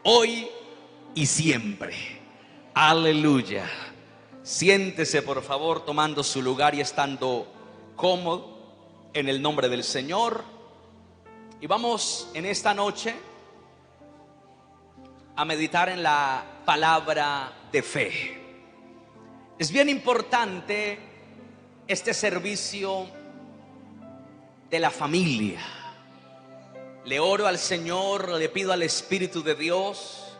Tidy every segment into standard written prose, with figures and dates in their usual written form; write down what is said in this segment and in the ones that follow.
Hoy y siempre. Aleluya. Siéntese por favor tomando su lugar y estando cómodo en el nombre del Señor. Y vamos en esta noche a meditar en la palabra de fe. Es bien importante este servicio de la familia. Le oro al Señor, le pido al Espíritu de Dios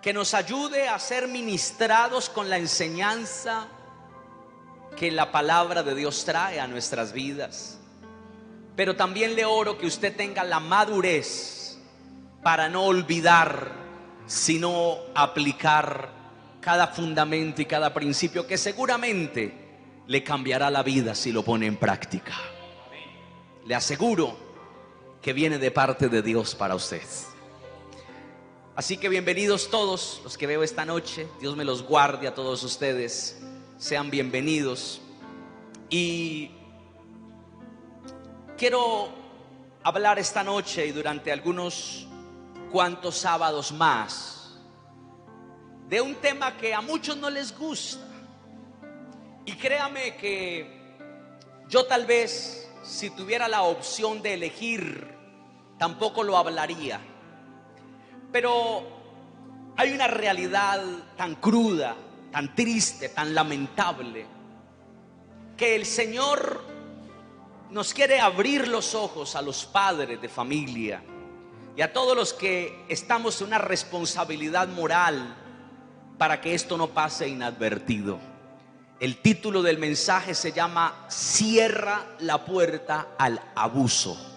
que nos ayude a ser ministrados con la enseñanza que la palabra de Dios trae a nuestras vidas. Pero también le oro que usted tenga la madurez para no olvidar, sino aplicar cada fundamento y cada principio que seguramente le cambiará la vida si lo pone en práctica. Le aseguro que viene de parte de Dios para usted. Así que bienvenidos todos los que veo esta noche. Dios me los guarde a todos ustedes. Sean bienvenidos. Y quiero hablar esta noche y durante algunos cuantos sábados más de un tema que a muchos no les gusta. Y créame que yo tal vez, si tuviera la opción de elegir, tampoco lo hablaría. Pero hay una realidad tan cruda, tan triste, tan lamentable, que el Señor nos quiere abrir los ojos a los padres de familia y a todos los que estamos en una responsabilidad moral para que esto no pase inadvertido. El título del mensaje se llama Cierra la puerta al abuso.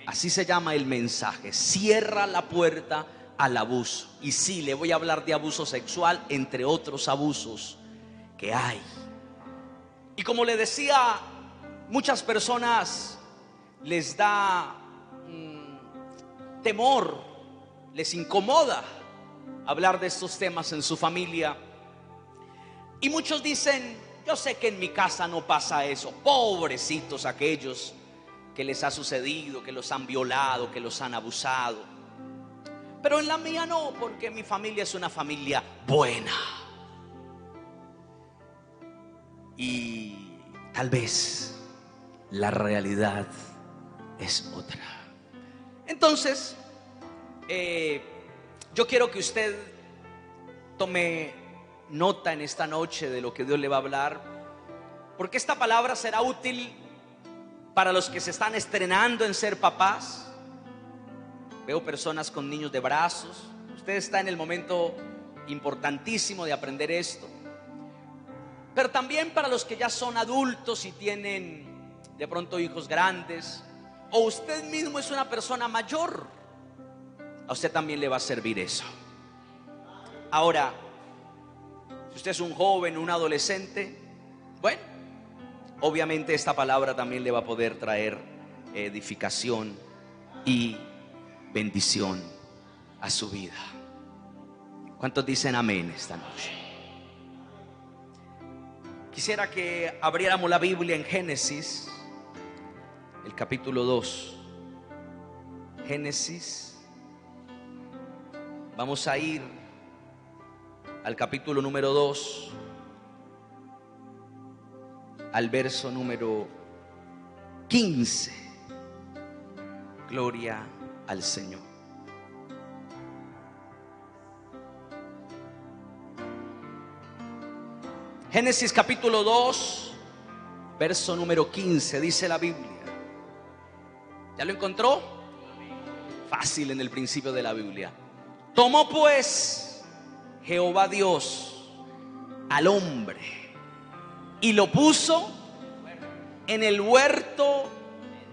Así se llama el mensaje, cierra la puerta al abuso. Y sí, le voy a hablar de abuso sexual, entre otros abusos que hay. Y como le decía, muchas personas les da temor, les incomoda hablar de estos temas en su familia. Y muchos dicen, yo sé que en mi casa no pasa eso. Pobrecitos aquellos que les ha sucedido, que los han violado, que los han abusado. Pero en la mía no, porque mi familia es una familia buena. Y tal vez la realidad es otra. Entonces, yo quiero que usted tome nota en esta noche de lo que Dios le va a hablar, porque esta palabra será útil para los que se están estrenando en ser papás. Veo personas con niños de brazos. Usted está en el momento importantísimo de aprender esto. Pero también para los que ya son adultos y tienen de pronto hijos grandes, o usted mismo es una persona mayor, a usted también le va a servir eso. Ahora, si usted es un joven, un adolescente, bueno, obviamente esta palabra también le va a poder traer edificación y bendición a su vida. ¿Cuántos dicen amén esta noche? Quisiera que abriéramos la Biblia en Génesis, el capítulo 2. Génesis. Vamos a ir al capítulo número 2, al verso número 15. Gloria al Señor. Génesis capítulo 2, verso número 15, dice la Biblia. ¿Ya lo encontró? Fácil en el principio de la Biblia. Tomó pues Jehová Dios al hombre y lo puso en el huerto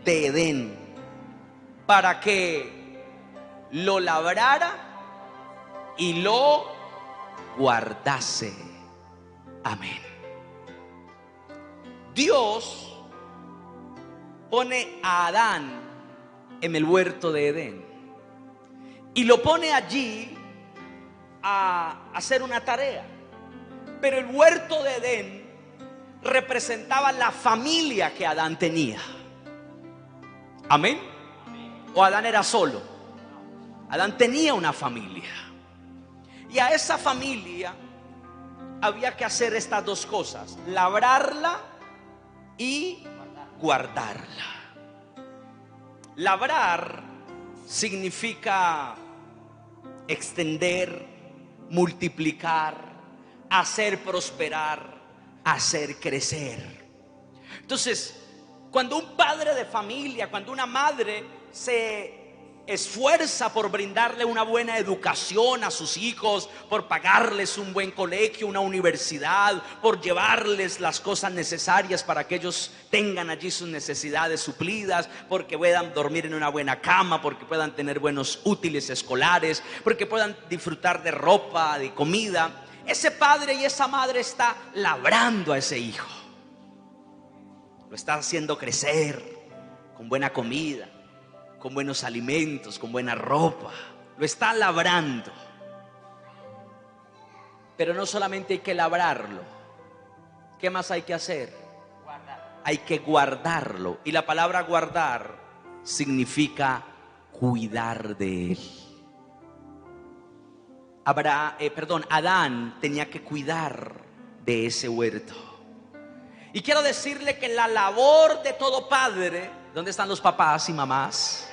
de Edén para que lo labrara y lo guardase. Amén. Dios pone a Adán en el huerto de Edén y lo pone allí a hacer una tarea. Pero el huerto de Edén representaba la familia que Adán tenía. Amén. ¿O Adán era solo? Adán tenía una familia. Y a esa familia había que hacer estas dos cosas: labrarla y guardarla. Labrar significa extender, multiplicar, hacer prosperar, hacer crecer. Entonces, cuando un padre de familia, cuando una madre se esfuerza por brindarle una buena educación a sus hijos, por pagarles un buen colegio, una universidad, por llevarles las cosas necesarias para que ellos tengan allí sus necesidades suplidas, porque puedan dormir en una buena cama, porque puedan tener buenos útiles escolares, porque puedan disfrutar de ropa, de comida, ese padre y esa madre está labrando a ese hijo. Lo está haciendo crecer con buena comida, con buenos alimentos, con buena ropa. Lo está labrando. Pero no solamente hay que labrarlo. ¿Qué más hay que hacer? Hay que guardarlo. Y la palabra guardar significa cuidar de él. Adán tenía que cuidar de ese huerto. Y quiero decirle que la labor de todo padre, ¿dónde están los papás y mamás?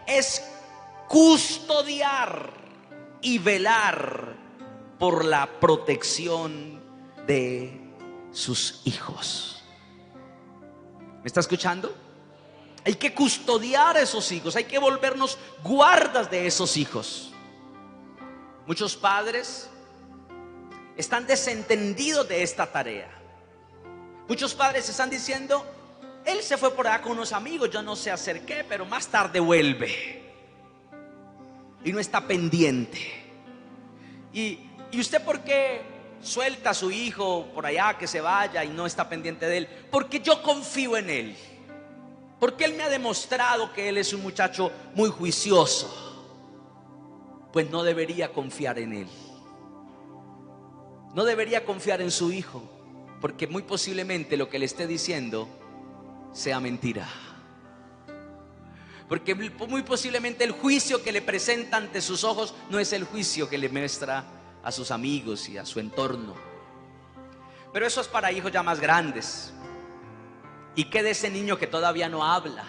Es custodiar y velar por la protección de sus hijos. ¿Me está escuchando? Hay que custodiar a esos hijos, hay que volvernos guardas de esos hijos. Muchos padres están desentendidos de esta tarea. Muchos padres están diciendo: él se fue por allá con unos amigos, yo no sé hacer qué, pero más tarde vuelve. Y no está pendiente. ¿Y usted por qué suelta a su hijo por allá que se vaya y no está pendiente de él? Porque yo confío en él. Porque él me ha demostrado que él es un muchacho muy juicioso. Pues no debería confiar en él. No debería confiar en su hijo, porque muy posiblemente lo que le esté diciendo sea mentira. Porque muy posiblemente el juicio que le presenta ante sus ojos no es el juicio que le muestra a sus amigos y a su entorno. Pero eso es para hijos ya más grandes. ¿Y qué de ese niño que todavía no habla?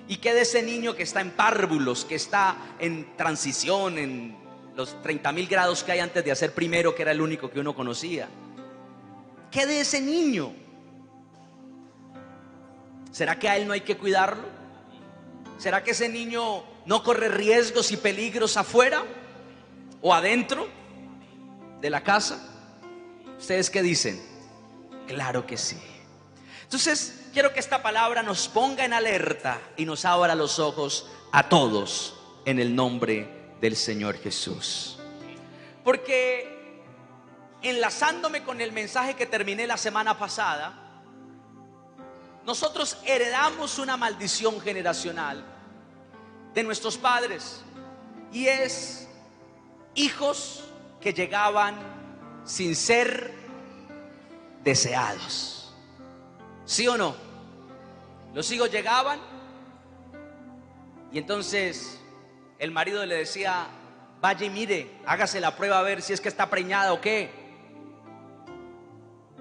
¿Y qué de ese niño que está en párvulos, que está en transición, en los 30.000 grados que hay antes de hacer primero, que era el único que uno conocía? ¿Qué de ese niño? ¿Será que a él no hay que cuidarlo? ¿Será que ese niño no corre riesgos y peligros afuera o adentro de la casa? ¿Ustedes qué dicen? Claro que sí. Entonces quiero que esta palabra nos ponga en alerta y nos abra los ojos a todos en el nombre del Señor Jesús. Porque enlazándome con el mensaje que terminé la semana pasada, nosotros heredamos una maldición generacional de nuestros padres, y es hijos que llegaban sin ser deseados. ¿Sí o no? Los hijos llegaban y entonces el marido le decía: vaya y mire, hágase la prueba a ver si es que está preñada o qué.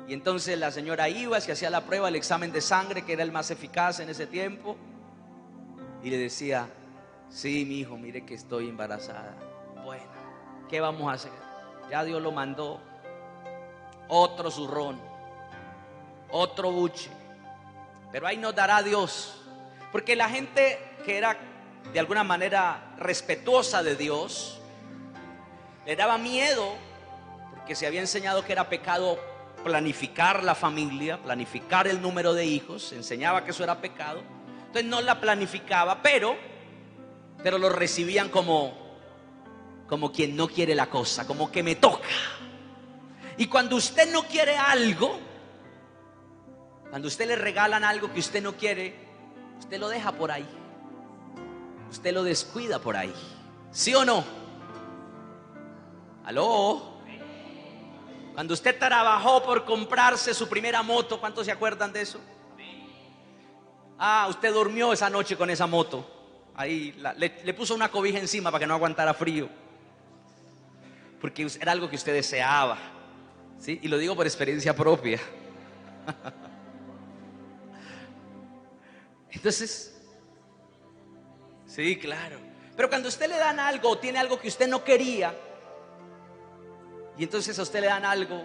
Y entonces la señora iba, se hacía la prueba, el examen de sangre, que era el más eficaz en ese tiempo, y le decía: sí, mi hijo, mire que estoy embarazada. Bueno, ¿qué vamos a hacer? Ya Dios lo mandó. Otro zurrón, otro buche, pero ahí nos dará Dios. Porque la gente que era de alguna manera respetuosa de Dios, le daba miedo, porque se había enseñado que era pecado planificar la familia, planificar el número de hijos. Se enseñaba que eso era pecado. Entonces no la planificaba, pero lo recibían como quien no quiere la cosa, como que me toca. Y cuando usted no quiere algo, cuando usted le regalan algo que usted no quiere, usted lo deja por ahí, usted lo descuida por ahí. ¿Sí o no? ¿Aló? Cuando usted trabajó por comprarse su primera moto, ¿cuántos se acuerdan de eso? Usted durmió esa noche con esa moto. Ahí le puso una cobija encima para que no aguantara frío, porque era algo que usted deseaba, ¿sí? Y lo digo por experiencia propia. Entonces, sí, claro. Pero cuando a usted le dan algo o tiene algo que usted no quería, y entonces a usted le dan algo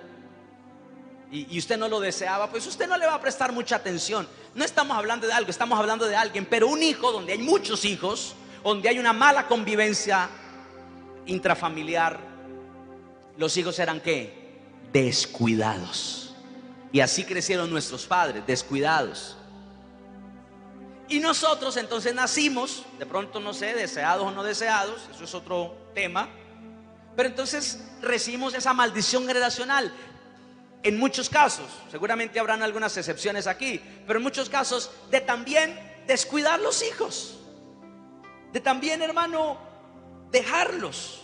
y usted no lo deseaba, pues usted no le va a prestar mucha atención. No estamos hablando de algo, estamos hablando de alguien. Pero un hijo, donde hay muchos hijos, donde hay una mala convivencia intrafamiliar, los hijos eran ¿qué? Descuidados. Y así crecieron nuestros padres, descuidados. Y nosotros entonces nacimos, de pronto no sé, deseados o no deseados, eso es otro tema. Pero entonces recibimos esa maldición generacional. En muchos casos, seguramente habrán algunas excepciones aquí, pero en muchos casos de también descuidar los hijos, de también, hermano, dejarlos,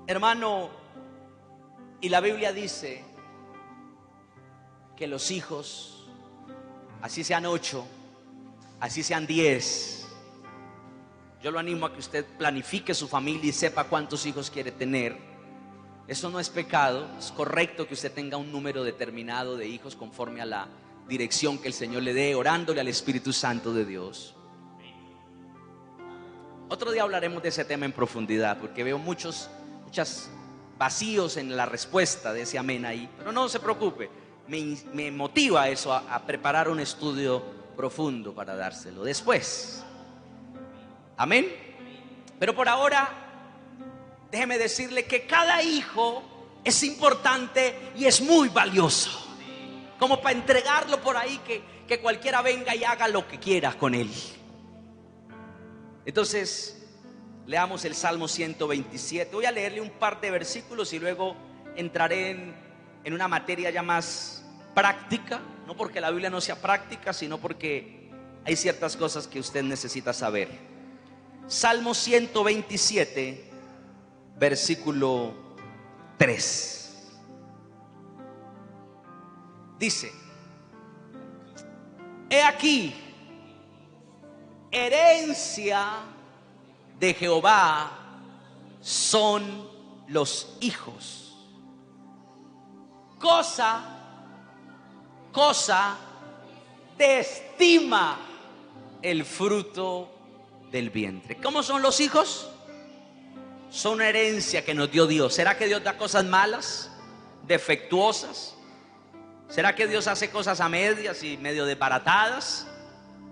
hermano. Y la Biblia dice que los hijos, así sean 8, así sean 10, yo lo animo a que usted planifique su familia y sepa cuántos hijos quiere tener. Eso no es pecado, es correcto que usted tenga un número determinado de hijos conforme a la dirección que el Señor le dé, orándole al Espíritu Santo de Dios. Otro día hablaremos de ese tema en profundidad, porque veo muchos vacíos en la respuesta de ese amén ahí. Pero no se preocupe, me motiva eso a preparar un estudio profundo para dárselo después. Amén. Pero por ahora, déjeme decirle que cada hijo es importante y es muy valioso, como para entregarlo por ahí, que cualquiera venga y haga lo que quiera con él. Entonces, leamos el Salmo 127. Voy a leerle un par de versículos y luego entraré en una materia ya más práctica. No porque la Biblia no sea práctica, sino porque hay ciertas cosas que usted necesita saber. Salmo 127, versículo 3. Dice: he aquí, herencia de Jehová son los hijos, cosa de estima el fruto del vientre. ¿Cómo son los hijos? Son una herencia que nos dio Dios. ¿Será que Dios da cosas malas, defectuosas? ¿Será que Dios hace cosas a medias y medio desbaratadas?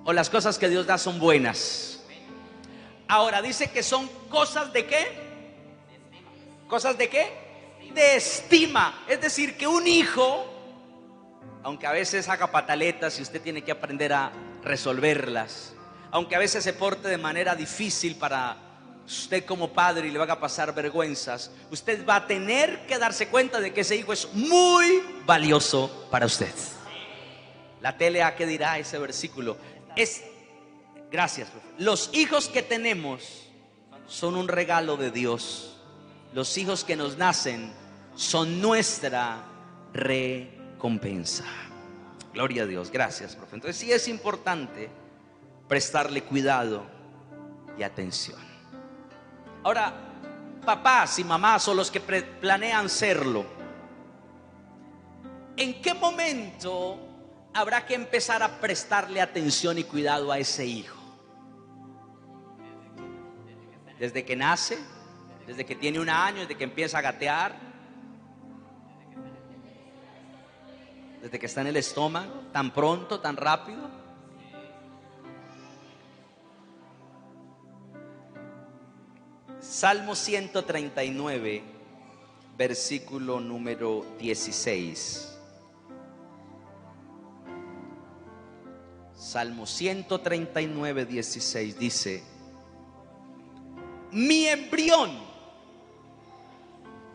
¿O las cosas que Dios da son buenas? Ahora dice que son cosas de ¿qué? ¿Cosas de qué? De estima. Es decir, que un hijo, aunque a veces haga pataletas y usted tiene que aprender a resolverlas, aunque a veces se porte de manera difícil para usted como padre y le va a pasar vergüenzas, usted va a tener que darse cuenta de que ese hijo es muy valioso para usted. La TLA, ¿qué dirá ese versículo? Gracias. Los hijos que tenemos son un regalo de Dios. Los hijos que nos nacen son nuestra recompensa. Gloria a Dios. Gracias, profe. Entonces sí es importante prestarle cuidado y atención. Ahora, papás y mamás o los que planean serlo, ¿en qué momento habrá que empezar a prestarle atención y cuidado a ese hijo? ¿Desde que nace? ¿Desde que tiene 1 año? ¿Desde que empieza a gatear? ¿Desde que está en el estómago? ¿Tan pronto, tan rápido? Salmo 139, versículo número 16. Salmo 139, 16 dice: mi embrión.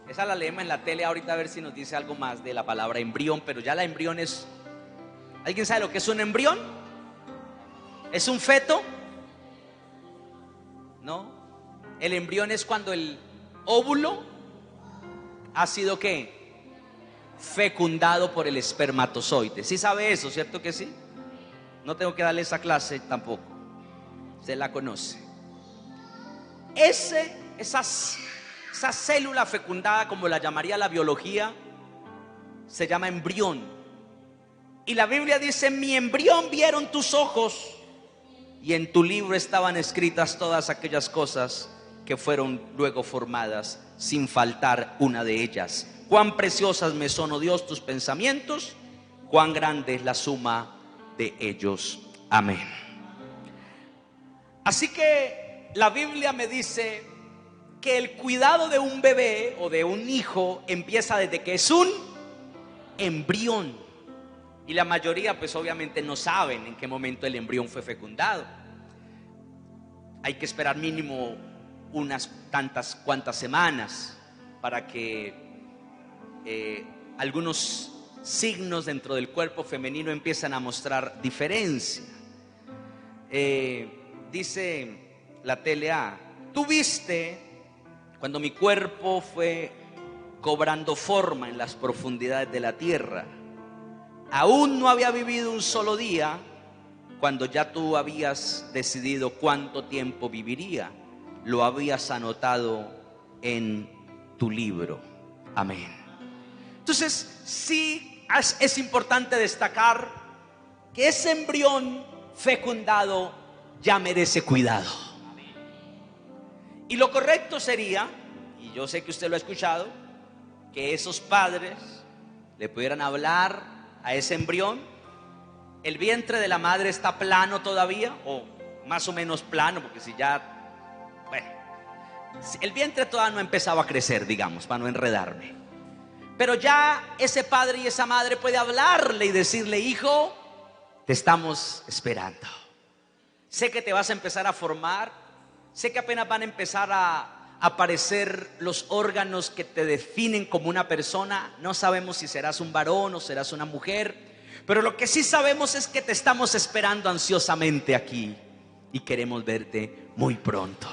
Esa la leemos en la tele ahorita, a ver si nos dice algo más de la palabra embrión. Pero ya la embrión es... ¿Alguien sabe lo que es un embrión? ¿Es un feto? No. El embrión es cuando el óvulo ha sido ¿qué? Fecundado por el espermatozoide. ¿Sí sabe eso, cierto que sí? No tengo que darle esa clase tampoco, usted la conoce. esa célula fecundada, como la llamaría la biología, se llama embrión. Y la Biblia dice: mi embrión vieron tus ojos, y en tu libro estaban escritas todas aquellas cosas que fueron luego formadas, sin faltar una de ellas. Cuán preciosas me son, oh Dios, tus pensamientos, cuán grande es la suma de ellos. Amén. Así que la Biblia me dice que el cuidado de un bebé o de un hijo empieza desde que es un embrión. Y la mayoría pues obviamente no saben en qué momento el embrión fue fecundado. Hay que esperar mínimo unas cuantas semanas para que algunos signos dentro del cuerpo femenino empiezan a mostrar diferencia. Dice la TLA: tú viste cuando mi cuerpo fue cobrando forma en las profundidades de la tierra. Aún no había vivido un solo día cuando ya tú habías decidido cuánto tiempo viviría. Lo habías anotado en tu libro. Amén. Entonces, sí es importante destacar que ese embrión fecundado ya merece cuidado. Y lo correcto sería, y yo sé que usted lo ha escuchado, que esos padres le pudieran hablar a ese embrión. El vientre de la madre está plano todavía, o más o menos plano, porque si ya, bueno, el vientre todavía no empezaba a crecer, digamos, para no enredarme. Pero ya ese padre y esa madre puede hablarle y decirle: hijo, te estamos esperando. Sé que te vas a empezar a formar. Sé que apenas van a empezar a aparecer los órganos que te definen como una persona. No sabemos si serás un varón o serás una mujer, pero lo que sí sabemos es que te estamos esperando ansiosamente aquí y queremos verte muy pronto.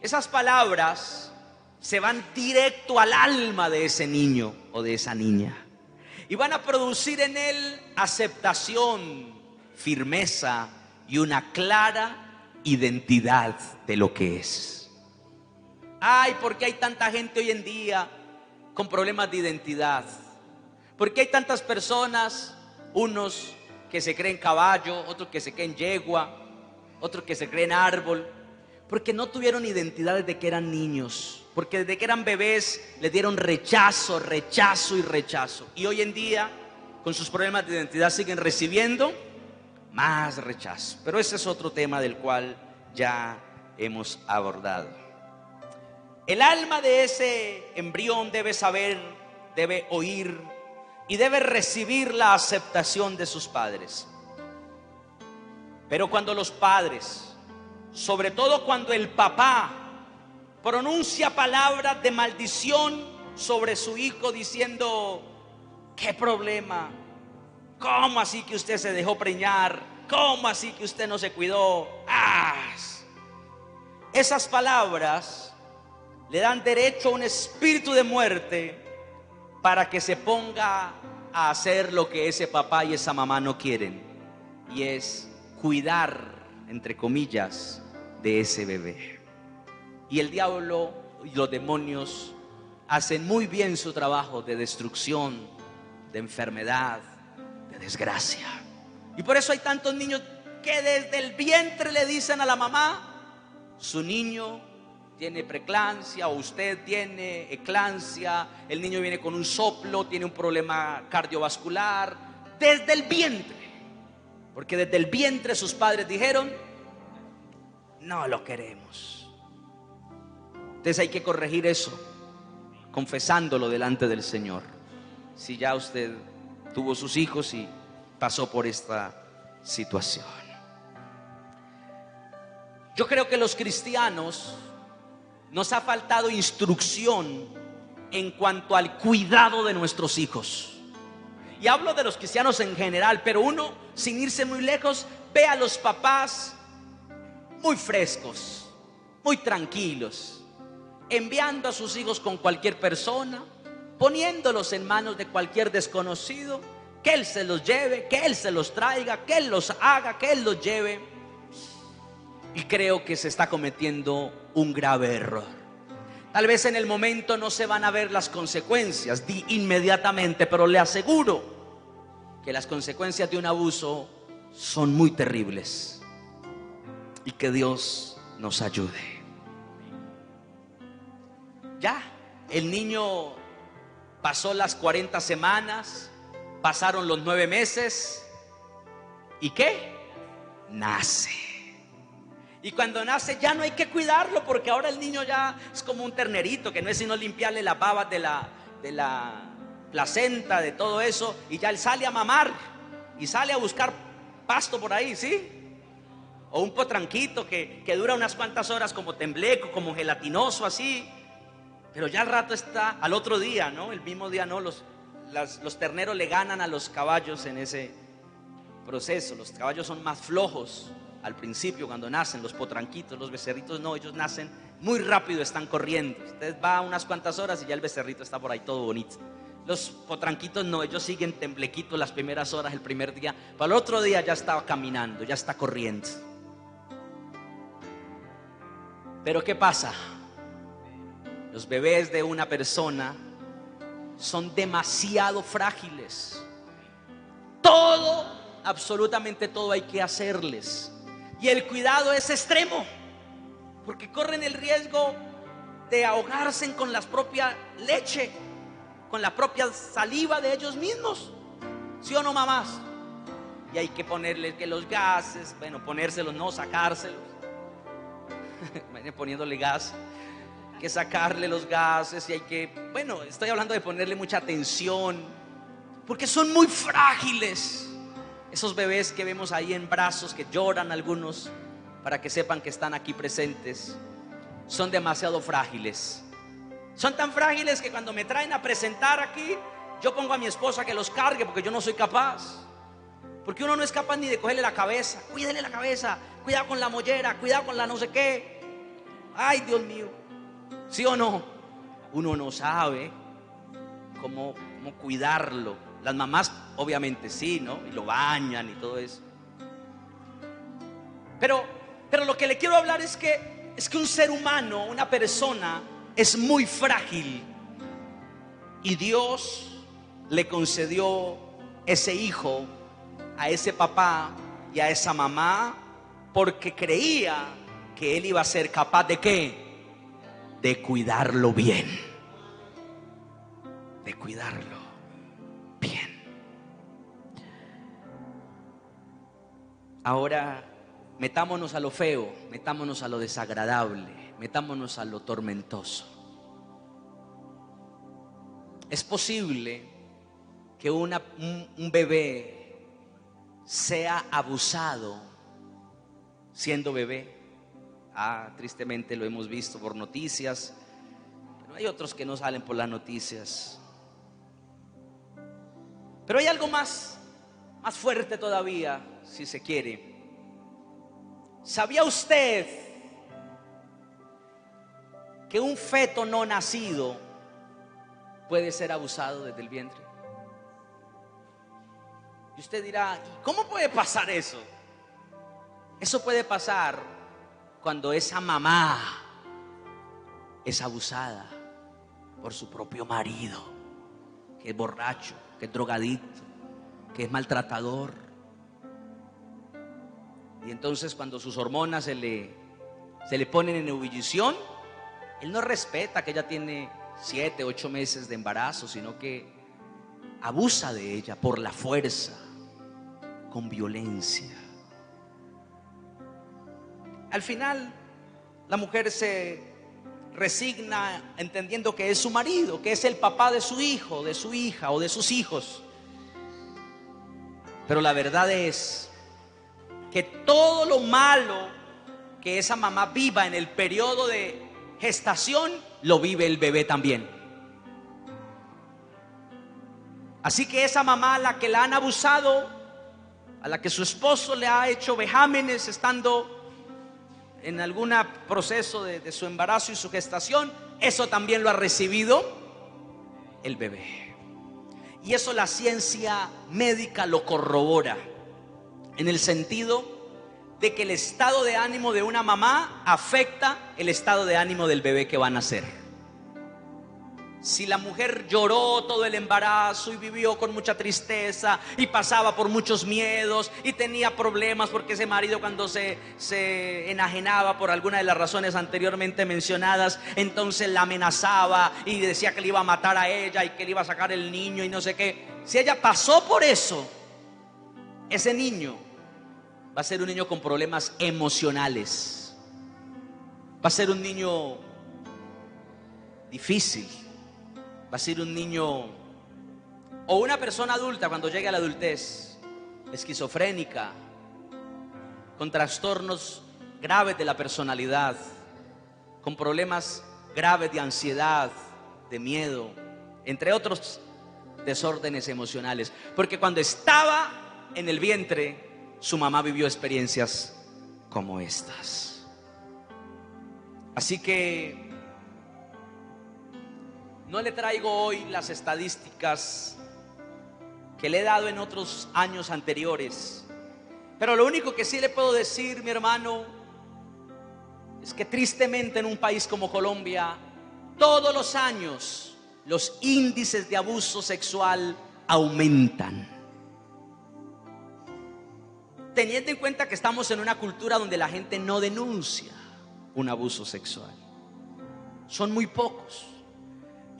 Esas palabras se van directo al alma de ese niño o de esa niña y van a producir en él aceptación, firmeza y una clara identidad de lo que es. Ay, ¿por qué hay tanta gente hoy en día con problemas de identidad? ¿Por qué hay tantas personas, unos que se creen caballo, otros que se creen yegua, otros que se creen árbol? Porque no tuvieron identidad desde que eran niños, porque desde que eran bebés les dieron rechazo, rechazo y rechazo. Y hoy en día, con sus problemas de identidad, siguen recibiendo más rechazo. Pero ese es otro tema del cual ya hemos abordado. El alma de ese embrión debe saber, debe oír y debe recibir la aceptación de sus padres. Pero cuando los padres, sobre todo cuando el papá, pronuncia palabras de maldición sobre su hijo diciendo: ¿qué problema? ¿Cómo así que usted se dejó preñar? ¿Cómo así que usted no se cuidó? Esas palabras le dan derecho a un espíritu de muerte para que se ponga a hacer lo que ese papá y esa mamá no quieren, y es cuidar, entre comillas, de ese bebé. Y el diablo y los demonios hacen muy bien su trabajo de destrucción, de enfermedad, de desgracia. Y por eso hay tantos niños que desde el vientre le dicen a la mamá: su niño tiene preeclampsia, o usted tiene eclampsia, el niño viene con un soplo, tiene un problema cardiovascular, desde el vientre. Porque desde el vientre sus padres dijeron: no lo queremos. Entonces hay que corregir eso, confesándolo delante del Señor. Si ya usted tuvo sus hijos y pasó por esta situación. Yo creo que los cristianos nos ha faltado instrucción en cuanto al cuidado de nuestros hijos. Y hablo de los cristianos en general, pero uno, sin irse muy lejos, ve a los papás muy frescos, muy tranquilos, enviando a sus hijos con cualquier persona, poniéndolos en manos de cualquier desconocido, que él se los lleve, que él se los traiga, que él los haga, que él los lleve. Y creo que se está cometiendo un grave error. Tal vez en el momento no se van a ver las consecuencias inmediatamente, pero le aseguro que las consecuencias de un abuso son muy terribles. Y que Dios nos ayude. Ya, el niño pasó las 40 semanas, pasaron los 9 meses. ¿Y qué? Nace. Y cuando nace ya no hay que cuidarlo, porque ahora el niño ya es como un ternerito, que no es sino limpiarle las babas de la placenta, de todo eso, y ya él sale a mamar y sale a buscar pasto por ahí, ¿sí? O un potranquito que dura unas cuantas horas como tembleco, como gelatinoso así, pero ya al rato está, al otro día, ¿no? El mismo día no, los terneros le ganan a los caballos en ese proceso. Los caballos son más flojos al principio cuando nacen, los potranquitos, los becerritos no, ellos nacen muy rápido, están corriendo. Usted va unas cuantas horas y ya el becerrito está por ahí todo bonito. Los potranquitos no, ellos siguen temblequitos las primeras horas, el primer día, para el otro día ya está caminando, ya está corriendo. Pero ¿qué pasa? Los bebés de una persona son demasiado frágiles. Todo, absolutamente todo hay que hacerles. Y el cuidado es extremo, porque corren el riesgo de ahogarse con la propia leche, con la propia saliva de ellos mismos. ¿Sí o no, mamás? Y hay que ponerles que los gases, bueno, ponérselos, no sacárselos. Poniéndole gas, que sacarle los gases, y hay que, bueno, estoy hablando de ponerle mucha atención, porque son muy frágiles. Esos bebés que vemos ahí en brazos, que lloran algunos, para que sepan que están aquí presentes, son demasiado frágiles. Son tan frágiles que cuando me traen a presentar aquí, yo pongo a mi esposa que los cargue, porque yo no soy capaz. Porque uno no es capaz ni de cogerle la cabeza. Cuídele la cabeza, cuidado con la mollera, cuidado con la no sé qué. Ay, Dios mío, ¿sí o no? Uno no sabe cómo cuidarlo. Las mamás obviamente sí, ¿no? Y lo bañan y todo eso. Pero lo que le quiero hablar es que un ser humano, una persona, es muy frágil. Y Dios le concedió ese hijo a ese papá y a esa mamá, porque creía que él iba a ser capaz de ¿qué? De cuidarlo bien. De cuidarlo bien. Ahora metámonos a lo feo, metámonos a lo desagradable, metámonos a lo tormentoso. Es posible que un bebé sea abusado siendo bebé. Tristemente lo hemos visto por noticias, pero hay otros que no salen por las noticias. Pero hay algo más fuerte todavía, si se quiere. ¿Sabía usted que un feto no nacido puede ser abusado desde el vientre? Y usted dirá, ¿cómo puede pasar eso? Eso puede pasar cuando esa mamá es abusada por su propio marido, que es borracho, que es drogadicto, que es maltratador. Y entonces cuando sus hormonas se le ponen en ebullición, él no respeta que ella tiene 7, 8 meses de embarazo, sino que abusa de ella por la fuerza, con violencia. Al final la mujer se resigna entendiendo que es su marido, que es el papá de su hijo, de su hija o de sus hijos. Pero la verdad es que todo lo malo que esa mamá viva en el periodo de gestación, lo vive el bebé también. Así que esa mamá a la que la han abusado, a la que su esposo le ha hecho vejámenes estando en algún proceso de su embarazo y su gestación, eso también lo ha recibido el bebé. Y eso la ciencia médica lo corrobora, en el sentido de que el estado de ánimo de una mamá afecta el estado de ánimo del bebé que va a nacer. Si la mujer lloró todo el embarazo y vivió con mucha tristeza y pasaba por muchos miedos y tenía problemas porque ese marido, cuando se enajenaba por alguna de las razones anteriormente mencionadas, entonces la amenazaba y decía que le iba a matar a ella y que le iba a sacar el niño y no sé qué. Si ella pasó por eso, ese niño va a ser un niño con problemas emocionales, va a ser un niño difícil, va a ser un niño o una persona adulta cuando llegue a la adultez, esquizofrénica, con trastornos graves de la personalidad, con problemas graves de ansiedad, de miedo, entre otros desórdenes emocionales. Porque cuando estaba en el vientre, su mamá vivió experiencias como estas. Así que no le traigo hoy las estadísticas que le he dado en otros años anteriores, pero lo único que sí le puedo decir, mi hermano, es que tristemente en un país como Colombia, todos los años los índices de abuso sexual aumentan. Teniendo en cuenta que estamos en una cultura donde la gente no denuncia un abuso sexual, son muy pocos.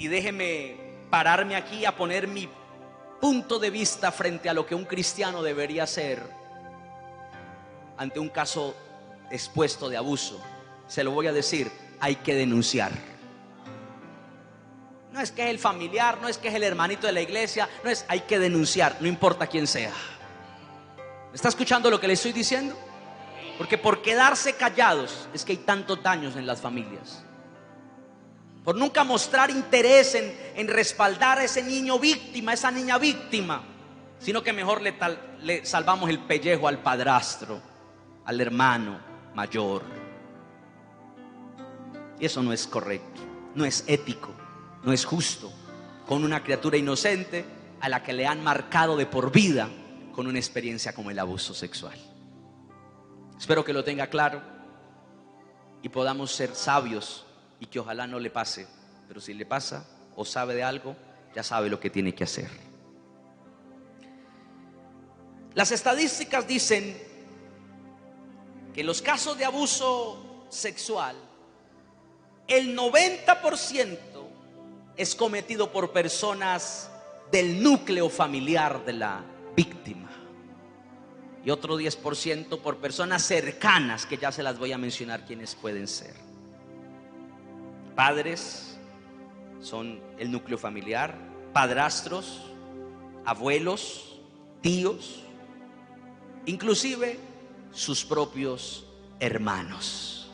Y déjeme pararme aquí a poner mi punto de vista frente a lo que un cristiano debería hacer ante un caso expuesto de abuso. Se lo voy a decir: hay que denunciar. No es que es el familiar, no es que es el hermanito de la iglesia, no es, hay que denunciar, no importa quién sea. ¿Me está escuchando lo que le estoy diciendo? Porque por quedarse callados es que hay tantos daños en las familias. Por nunca mostrar interés en respaldar a ese niño víctima, a esa niña víctima, sino que mejor le salvamos el pellejo al padrastro, al hermano mayor. Y eso no es correcto, no es ético, no es justo con una criatura inocente a la que le han marcado de por vida con una experiencia como el abuso sexual. Espero que lo tenga claro y podamos ser sabios, y que ojalá no le pase, pero si le pasa o sabe de algo, ya sabe lo que tiene que hacer. Las estadísticas dicen que en los casos de abuso sexual, el 90% es cometido por personas del núcleo familiar de la víctima, y otro 10% por personas cercanas, que ya se las voy a mencionar quiénes pueden ser. Padres son el núcleo familiar, padrastros, abuelos, tíos, inclusive sus propios hermanos.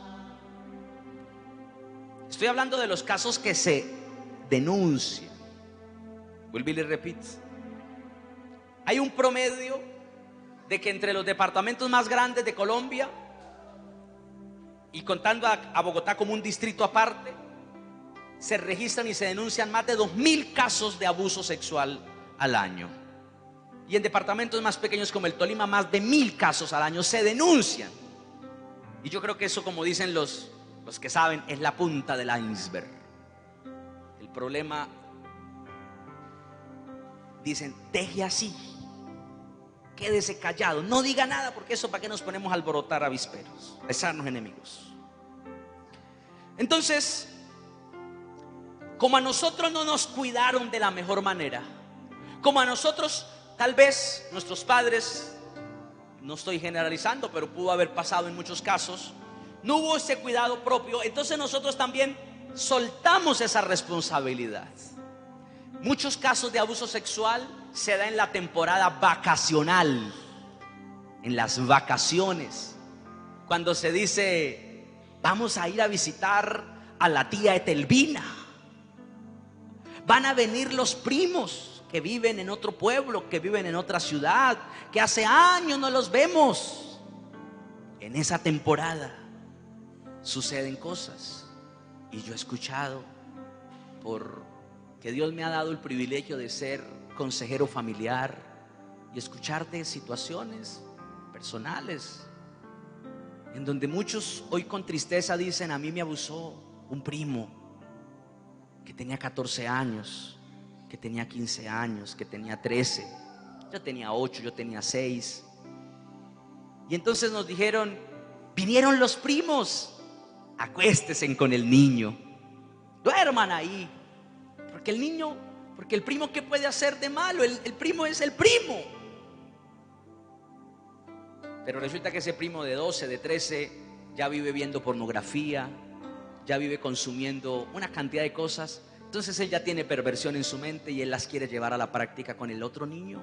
Estoy hablando de los casos que se denuncian. Vuelvo y le repito, hay un promedio de que entre los departamentos más grandes de Colombia, y contando a Bogotá como un distrito aparte, se registran y se denuncian más de 2.000 casos de abuso sexual al año. Y en departamentos más pequeños como el Tolima, más de 1.000 casos al año se denuncian. Y yo creo que eso, como dicen los que saben, es la punta del iceberg. El problema, dicen, deje así, quédese callado, no diga nada, porque eso, ¿para qué nos ponemos a alborotar avisperos, a echarnos enemigos? Entonces, como a nosotros no nos cuidaron de la mejor manera, como a nosotros, tal vez nuestros padres, no estoy generalizando, pero pudo haber pasado en muchos casos, no hubo ese cuidado propio, entonces nosotros también soltamos esa responsabilidad. Muchos casos de abuso sexual se da en la temporada vacacional, en las vacaciones, cuando se dice: vamos a ir a visitar a la tía Etelvina, van a venir los primos que viven en otro pueblo, que viven en otra ciudad, que hace años no los vemos. En esa temporada suceden cosas, y yo he escuchado, porque Dios me ha dado el privilegio de ser consejero familiar y escuchar de situaciones personales en donde muchos hoy con tristeza dicen: a mí me abusó un primo que tenía 14 años, que tenía 15 años, que tenía 13, yo tenía 8, yo tenía 6. Y entonces nos dijeron: vinieron los primos, acuéstesen con el niño, duerman ahí, porque el niño, porque el primo, ¿qué puede hacer de malo? El primo es el primo. Pero resulta que ese primo de 12, de 13 ya vive viendo pornografía, ya vive consumiendo una cantidad de cosas. Entonces él ya tiene perversión en su mente y él las quiere llevar a la práctica con el otro niño,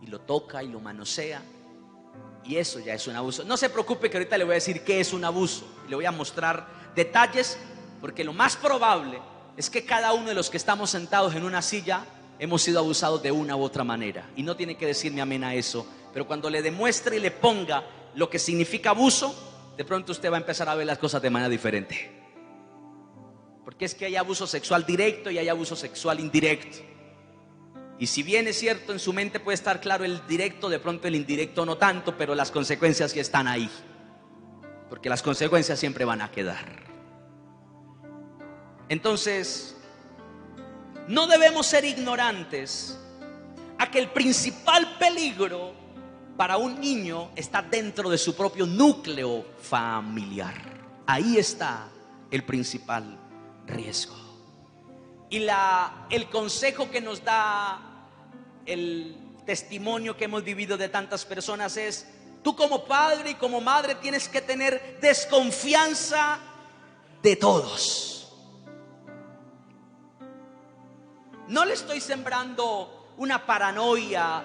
y lo toca y lo manosea, y eso ya es un abuso. No se preocupe, que ahorita le voy a decir qué es un abuso y le voy a mostrar detalles, porque lo más probable es que cada uno de los que estamos sentados en una silla hemos sido abusados de una u otra manera, y no tiene que decirme amén a eso, pero cuando le demuestre y le ponga lo que significa abuso, de pronto usted va a empezar a ver las cosas de manera diferente. Porque es que hay abuso sexual directo y hay abuso sexual indirecto. Y si bien es cierto, en su mente puede estar claro el directo, de pronto el indirecto no tanto, pero las consecuencias sí están ahí. Porque las consecuencias siempre van a quedar. Entonces, no debemos ser ignorantes a que el principal peligro para un niño está dentro de su propio núcleo familiar. Ahí está el principal riesgo. Y el consejo que nos da el testimonio que hemos vivido de tantas personas es: tú como padre y como madre tienes que tener desconfianza de todos. No le estoy sembrando una paranoia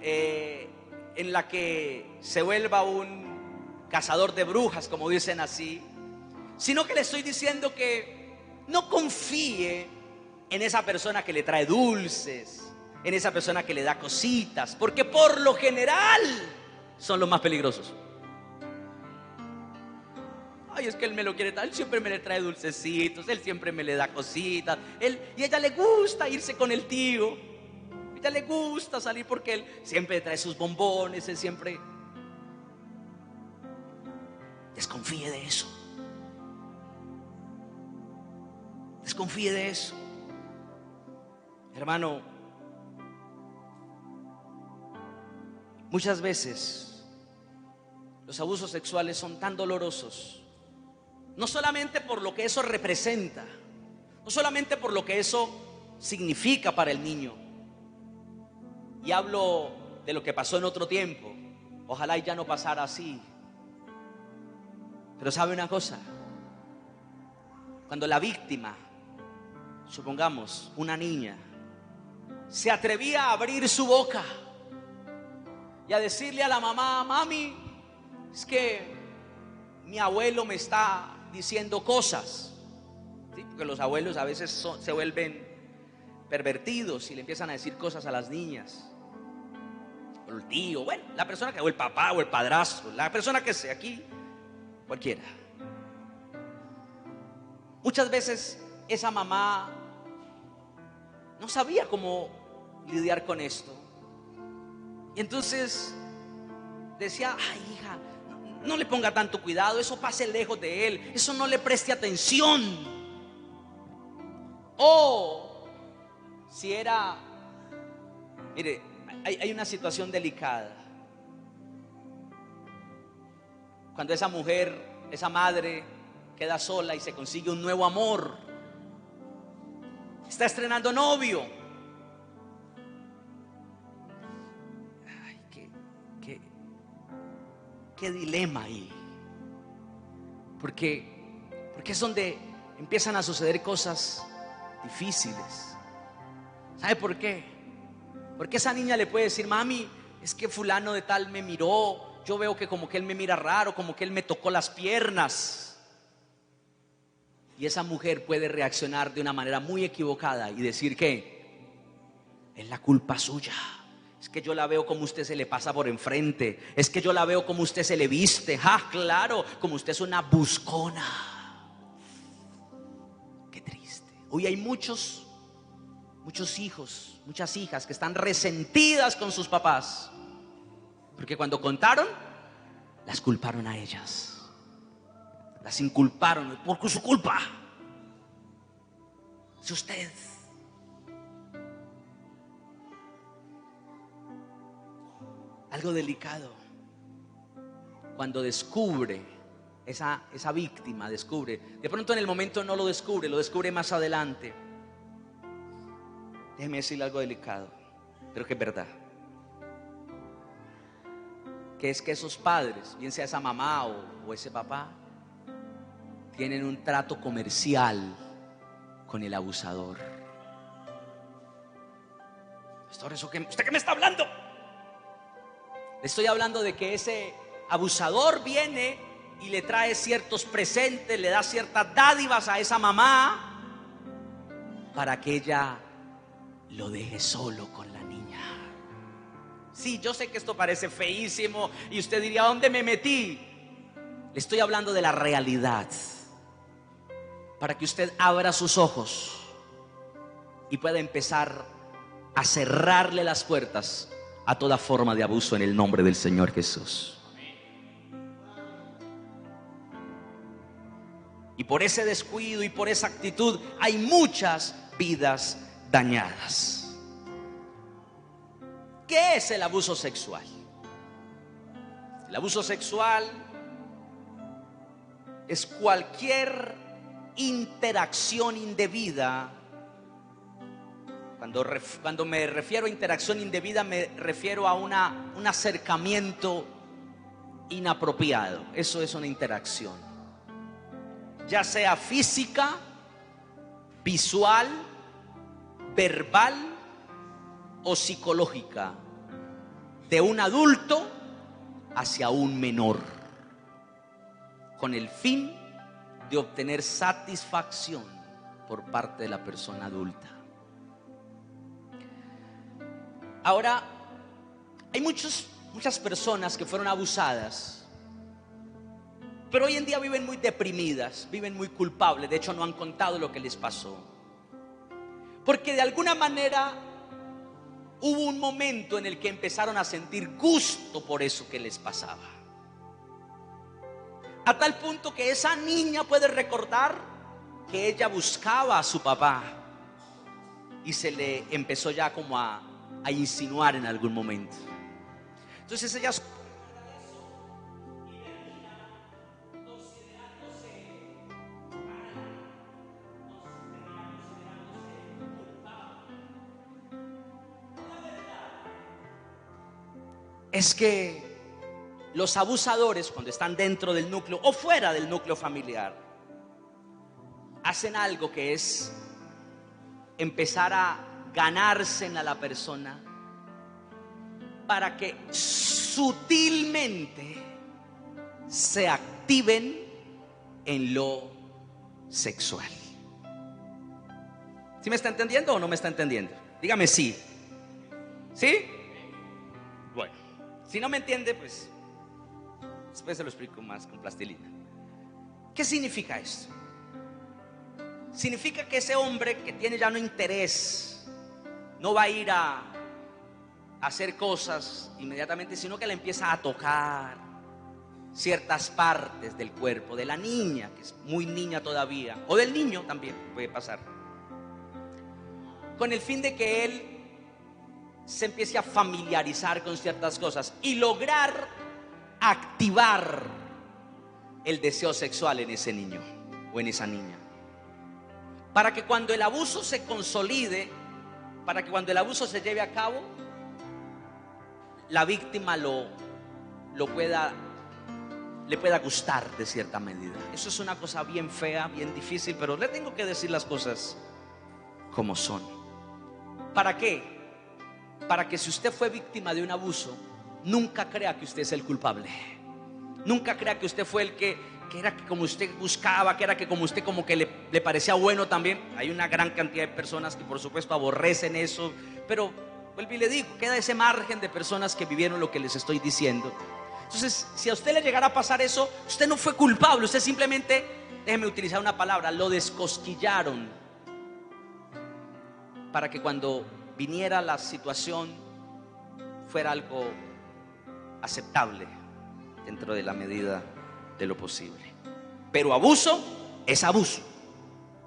en la que se vuelva un cazador de brujas, como dicen así, sino que le estoy diciendo que no confíe en esa persona que le trae dulces, en esa persona que le da cositas, porque por lo general son los más peligrosos. Ay, es que él me lo quiere dar, él siempre me le trae dulcecitos, él siempre me le da cositas, y a ella le gusta irse con el tío, a ella le gusta salir porque él siempre trae sus bombones, él siempre. Desconfíe de eso. Desconfíe de eso. Hermano, muchas veces los abusos sexuales son tan dolorosos, no solamente por lo que eso representa, no solamente por lo que eso significa para el niño, y hablo de lo que pasó en otro tiempo, ojalá y ya no pasara así, pero ¿sabe una cosa? Cuando la víctima, supongamos una niña, se atrevía a abrir su boca y a decirle a la mamá: mami, es que mi abuelo me está diciendo cosas, ¿sí? Porque los abuelos a veces se vuelven pervertidos y le empiezan a decir cosas a las niñas, o el tío, bueno, la persona que, o el papá o el padrastro, la persona que sea, aquí cualquiera. Muchas veces esa mamá no sabía cómo lidiar con esto, y entonces decía: ay, hija, no le ponga tanto cuidado, eso pase lejos de él, eso no le preste atención. O si era, mire, hay una situación delicada. Cuando esa mujer, esa madre, queda sola y se consigue un nuevo amor, está estrenando novio. Ay, qué dilema ahí. Porque es donde empiezan a suceder cosas difíciles. ¿Sabe por qué? Porque esa niña le puede decir: mami, es que fulano de tal me miró, yo veo que como que él me mira raro, como que él me tocó las piernas. Y esa mujer puede reaccionar de una manera muy equivocada y decir que es la culpa suya. Es que yo la veo como usted se le pasa por enfrente. Es que yo la veo como usted se le viste. Claro, como usted es una buscona. Qué triste. Hoy hay muchos hijos, muchas hijas que están resentidas con sus papás, porque cuando contaron las culparon a ellas, las inculparon por su culpa. Es usted. Algo delicado cuando descubre esa víctima, descubre, de pronto en el momento no lo descubre más adelante. Déjeme decirle algo delicado, pero que es verdad. Que es que esos padres, bien sea esa mamá o ese papá, tienen un trato comercial con el abusador. ¿Usted qué me está hablando? Le estoy hablando de que ese abusador viene y le trae ciertos presentes, le da ciertas dádivas a esa mamá para que ella lo deje solo con la niña. Sí, yo sé que esto parece feísimo y usted diría, ¿a dónde me metí? Le estoy hablando de la realidad, para que usted abra sus ojos y pueda empezar a cerrarle las puertas a toda forma de abuso en el nombre del Señor Jesús. Y por ese descuido y por esa actitud hay muchas vidas dañadas. ¿Qué es el abuso sexual? El abuso sexual es cualquier interacción indebida. Cuando me refiero a interacción indebida, me refiero a un acercamiento inapropiado. Eso es una interacción, ya sea física, visual, verbal o psicológica, de un adulto hacia un menor, con el fin de obtener satisfacción por parte de la persona adulta. Ahora, hay muchas personas que fueron abusadas, pero hoy en día viven muy deprimidas, viven muy culpables. De hecho, no han contado lo que les pasó, porque de alguna manera hubo un momento en el que empezaron a sentir gusto por eso que les pasaba, a tal punto que esa niña puede recordar que ella buscaba a su papá y se le empezó ya como a insinuar en algún momento. Entonces ella es que los abusadores, cuando están dentro del núcleo o fuera del núcleo familiar, hacen algo que es empezar a ganarse a la persona para que sutilmente se activen en lo sexual. ¿Sí me está entendiendo o no me está entendiendo? Dígame sí. ¿Sí? Bueno, si no me entiende, pues después se lo explico más con plastilina. ¿Qué significa esto? Significa que ese hombre que tiene ya no interés no va a ir a hacer cosas inmediatamente, sino que le empieza a tocar ciertas partes del cuerpo de la niña, que es muy niña todavía, o del niño también puede pasar, con el fin de que él se empiece a familiarizar con ciertas cosas y lograr activar el deseo sexual en ese niño o en esa niña, para que cuando el abuso se consolide, para que cuando el abuso se lleve a cabo, la víctima le pueda gustar de cierta medida. Eso es una cosa bien fea, bien difícil, pero le tengo que decir las cosas como son. ¿Para qué? Para que si usted fue víctima de un abuso, nunca crea que usted es el culpable. Nunca crea que usted fue el que era que como usted buscaba, que era que como usted como que le parecía bueno también. Hay una gran cantidad de personas que por supuesto aborrecen eso, pero vuelvo y le digo, queda ese margen de personas que vivieron lo que les estoy diciendo. Entonces, si a usted le llegara a pasar eso, usted no fue culpable, usted simplemente, déjeme utilizar una palabra, lo descosquillaron para que cuando viniera la situación fuera algo aceptable. dentro de la medida de lo posible. Pero abuso es abuso.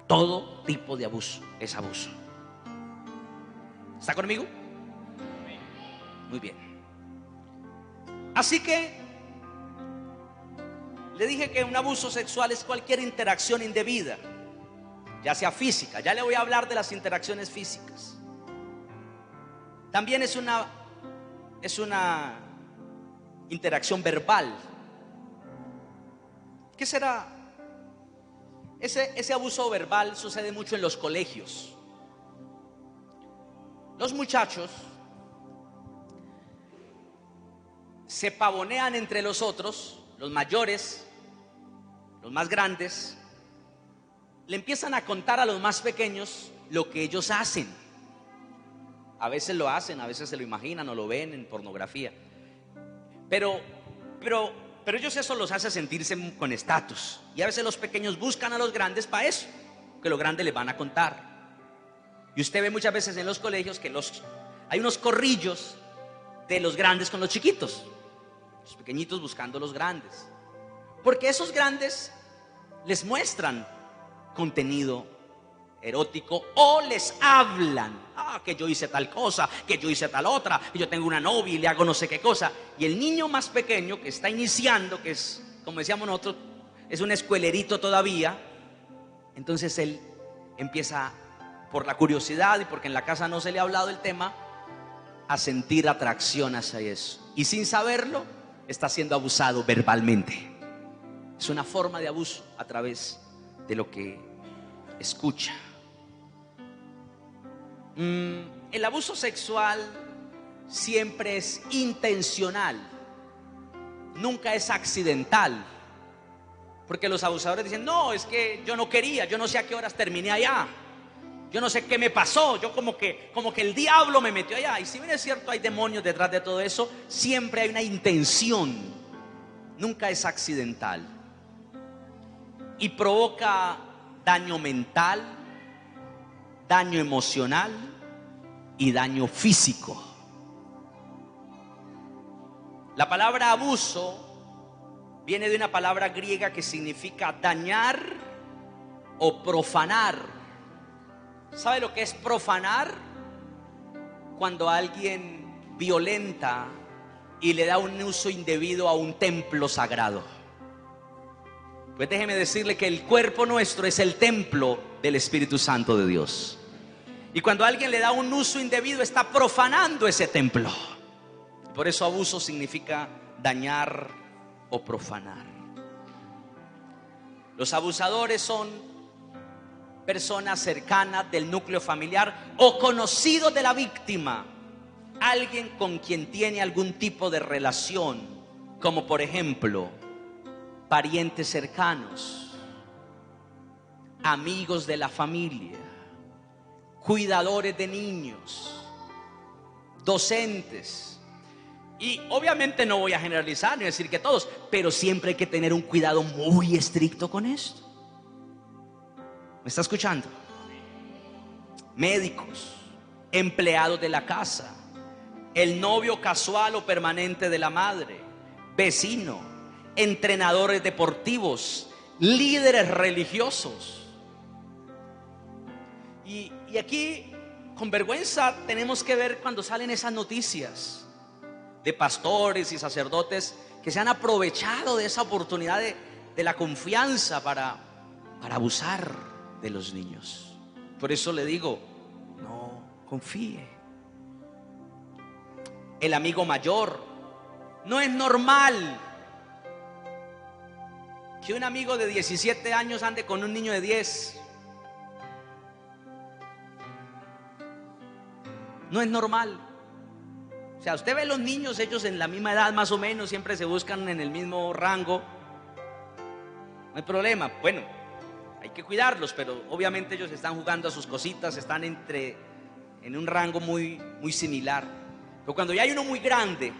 Todo tipo de abuso es abuso. ¿Está conmigo? Muy bien. Así que le dije que un abuso sexual es cualquier interacción indebida, ya sea física. Ya le voy a hablar de las interacciones físicas. También es una interacción verbal. ¿Qué será? Ese abuso verbal sucede mucho en los colegios. Los muchachos se pavonean entre los otros, los mayores, los más grandes, le empiezan a contar a los más pequeños lo que ellos hacen. A veces lo hacen, a veces se lo imaginan o lo ven en pornografía. Pero ellos eso los hace sentirse con estatus. Y a veces los pequeños buscan a los grandes para eso, que los grandes les van a contar. Y usted ve muchas veces en los colegios que hay unos corrillos de los grandes con los chiquitos, los pequeñitos buscando a los grandes, porque esos grandes les muestran contenido erótico o les hablan, que yo hice tal cosa, que yo hice tal otra, que yo tengo una novia y le hago no sé qué cosa. Y el niño más pequeño que está iniciando, que es, como decíamos nosotros, es un escuelerito todavía, entonces él empieza, por la curiosidad y porque en la casa no se le ha hablado del tema, a sentir atracción hacia eso, y sin saberlo está siendo abusado verbalmente. Es una forma de abuso a través de lo que escucha. El abuso sexual siempre es intencional, nunca es accidental, porque los abusadores dicen: no, es que yo no quería, yo no sé a qué horas terminé allá, yo no sé qué me pasó, yo como que el diablo me metió allá. Y si bien es cierto, hay demonios detrás de todo eso, siempre hay una intención, nunca es accidental, y provoca daño mental, daño emocional y daño físico. La palabra abuso viene de una palabra griega que significa dañar o profanar. ¿Sabe lo que es profanar? Cuando alguien violenta y le da un uso indebido a un templo sagrado. Pues déjeme decirle que el cuerpo nuestro es el templo del Espíritu Santo de Dios. Y cuando alguien le da un uso indebido, está profanando ese templo. Por eso abuso significa dañar o profanar. Los abusadores son personas cercanas del núcleo familiar o conocidos de la víctima, alguien con quien tiene algún tipo de relación, como por ejemplo parientes cercanos, amigos de la familia, cuidadores de niños, docentes. Y obviamente no voy a generalizar ni decir que todos, pero siempre hay que tener un cuidado muy estricto con esto. ¿Me está escuchando? Médicos, empleados de la casa, el novio casual o permanente de la madre, vecino, entrenadores deportivos, líderes religiosos. Y aquí con vergüenza tenemos que ver cuando salen esas noticias de pastores y sacerdotes que se han aprovechado de esa oportunidad de la confianza para abusar de los niños. Por eso le digo, no confíe. El amigo mayor. No es normal que un amigo de 17 años ande con un niño de 10. No es normal. O sea, usted ve los niños, ellos en la misma edad más o menos, siempre se buscan en el mismo rango. No hay problema. Bueno, hay que cuidarlos, pero obviamente ellos están jugando a sus cositas, están en un rango muy similar. Pero cuando ya hay uno muy grande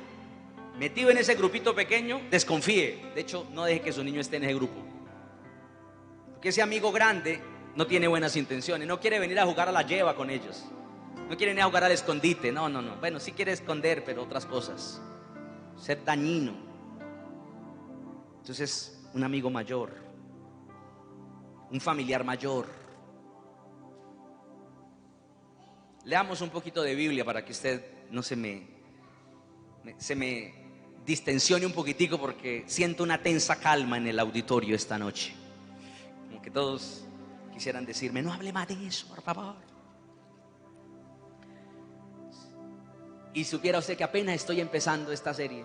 metido en ese grupito pequeño, desconfíe. De hecho, no deje que su niño esté en ese grupo, porque ese amigo grande no tiene buenas intenciones, no quiere venir a jugar a la lleva con ellos, no quiere venir a jugar al escondite, no. Bueno, sí quiere esconder, pero otras cosas, ser dañino. Entonces, un amigo mayor, un familiar mayor. Leamos un poquito de Biblia para que usted no se me distensione un poquitico, porque siento una tensa calma en el auditorio esta noche. Como que todos quisieran decirme: no hable más de eso, por favor. Y supiera usted que apenas estoy empezando esta serie.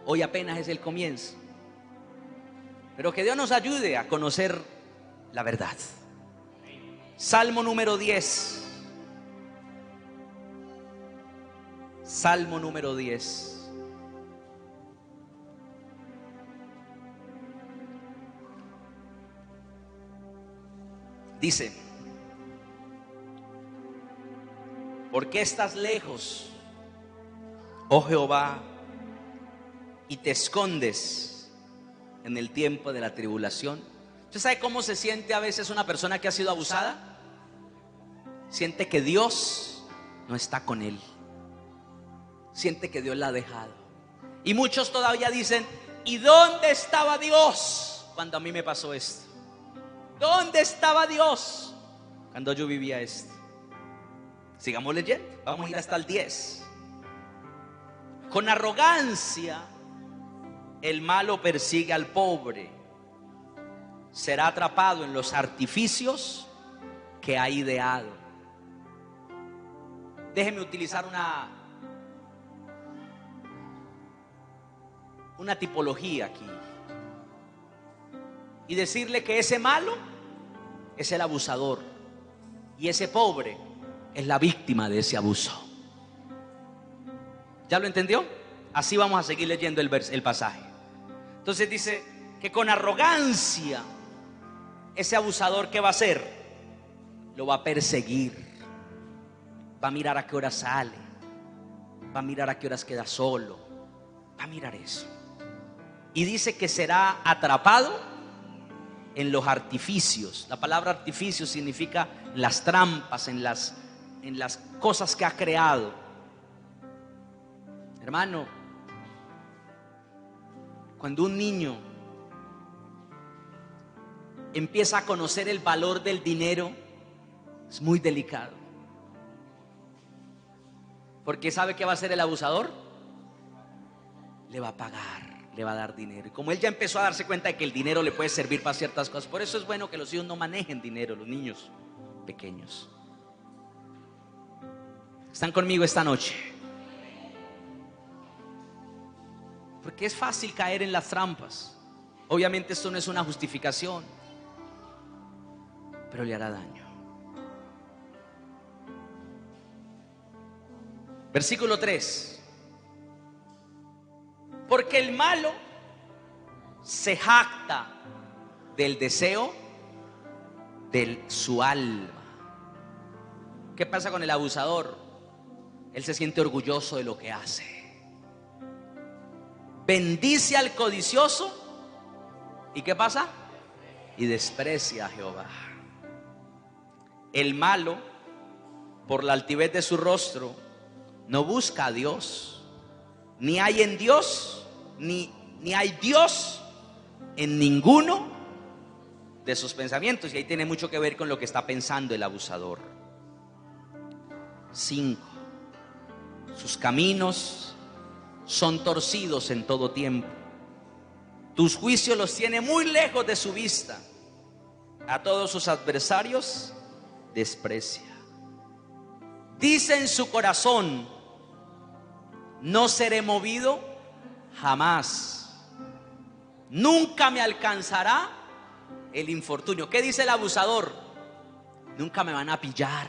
Hoy apenas es el comienzo. Pero que Dios nos ayude a conocer la verdad. Salmo número 10. Salmo número 10. Dice: ¿por qué estás lejos, oh Jehová, y te escondes en el tiempo de la tribulación? ¿Usted sabe cómo se siente a veces una persona que ha sido abusada? Siente que Dios no está con él. Siente que Dios la ha dejado. Y muchos todavía dicen: ¿y dónde estaba Dios cuando a mí me pasó esto? ¿Dónde estaba Dios cuando yo vivía esto? Sigamos leyendo. Vamos a ir hasta el 10. Con arrogancia el malo persigue al pobre. Será atrapado en los artificios que ha ideado. Déjeme utilizar una tipología aquí y decirle que ese malo es el abusador y ese pobre es la víctima de ese abuso. ¿Ya lo entendió? Así vamos a seguir leyendo el pasaje. Entonces dice que con arrogancia ese abusador, ¿qué va a hacer? Lo va a perseguir. Va a mirar a qué hora sale, va a mirar a qué horas queda solo, va a mirar eso. Y dice que será atrapado en los artificios. La palabra artificio significa las trampas, en las cosas que ha creado. Hermano, cuando un niño empieza a conocer el valor del dinero, es muy delicado. Porque ¿sabe qué va a hacer el abusador? Le va a pagar, le va a dar dinero. Y como él ya empezó a darse cuenta de que el dinero le puede servir para ciertas cosas, por eso es bueno que los hijos no manejen dinero, los niños pequeños. ¿Están conmigo esta noche? Porque es fácil caer en las trampas. Obviamente esto no es una justificación, pero le hará daño. Versículo 3. Porque el malo se jacta del deseo de su alma. ¿Qué pasa con el abusador? Él se siente orgulloso de lo que hace. Bendice al codicioso. ¿Y qué pasa? Y desprecia a Jehová. El malo, por la altivez de su rostro, no busca a Dios. Ni hay en Dios, ni hay Dios en ninguno de sus pensamientos. Y ahí tiene mucho que ver con lo que está pensando el abusador. 5. Sus caminos son torcidos en todo tiempo. Tus juicios los tiene muy lejos de su vista. A todos sus adversarios desprecia. Dice en su corazón: no seré movido jamás. Nunca me alcanzará el infortunio. ¿Qué dice el abusador? Nunca me van a pillar.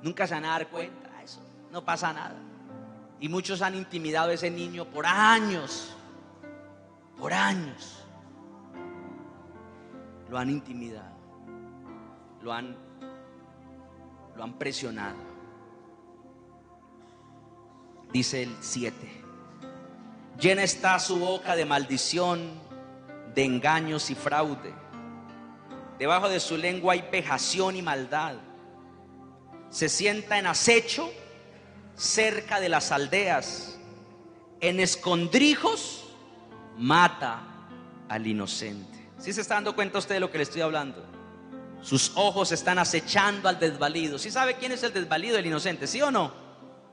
Nunca se van a dar cuenta. Eso no pasa nada. Y muchos han intimidado a ese niño por años. Por años. Lo han intimidado. Lo han presionado. Dice el 7: llena está su boca de maldición, de engaños y fraude. Debajo de su lengua hay vejación y maldad. Se sienta en acecho cerca de las aldeas, en escondrijos mata al inocente. ¿Sí se está dando cuenta usted de lo que le estoy hablando? Sus ojos están acechando al desvalido. ¿Sí sabe quién es el desvalido, el inocente? ¿Sí o no?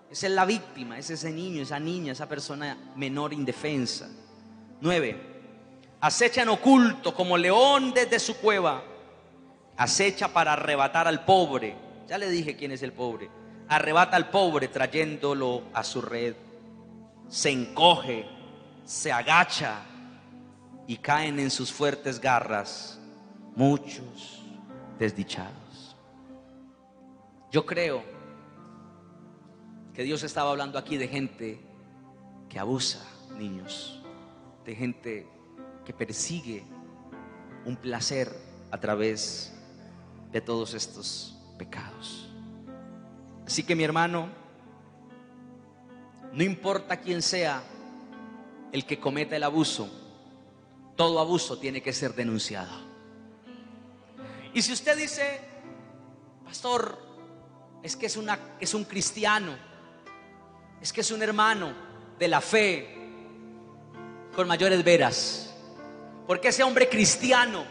Esa es la víctima, es ese niño, esa niña, esa persona menor indefensa. 9. Acecha en oculto como león desde su cueva. Acecha para arrebatar al pobre. Ya le dije quién es el pobre. Arrebata al pobre trayéndolo a su red. Se encoge, se agacha y caen en sus fuertes garras muchos desdichados. Yo creo que Dios estaba hablando aquí de gente que abusa niños, de gente que persigue un placer a través de todos estos pecados. Así que mi hermano, no importa quién sea el que cometa el abuso, todo abuso tiene que ser denunciado. Y si usted dice, pastor, es que es un cristiano, es que es un hermano de la fe, con mayores veras, porque ese hombre cristiano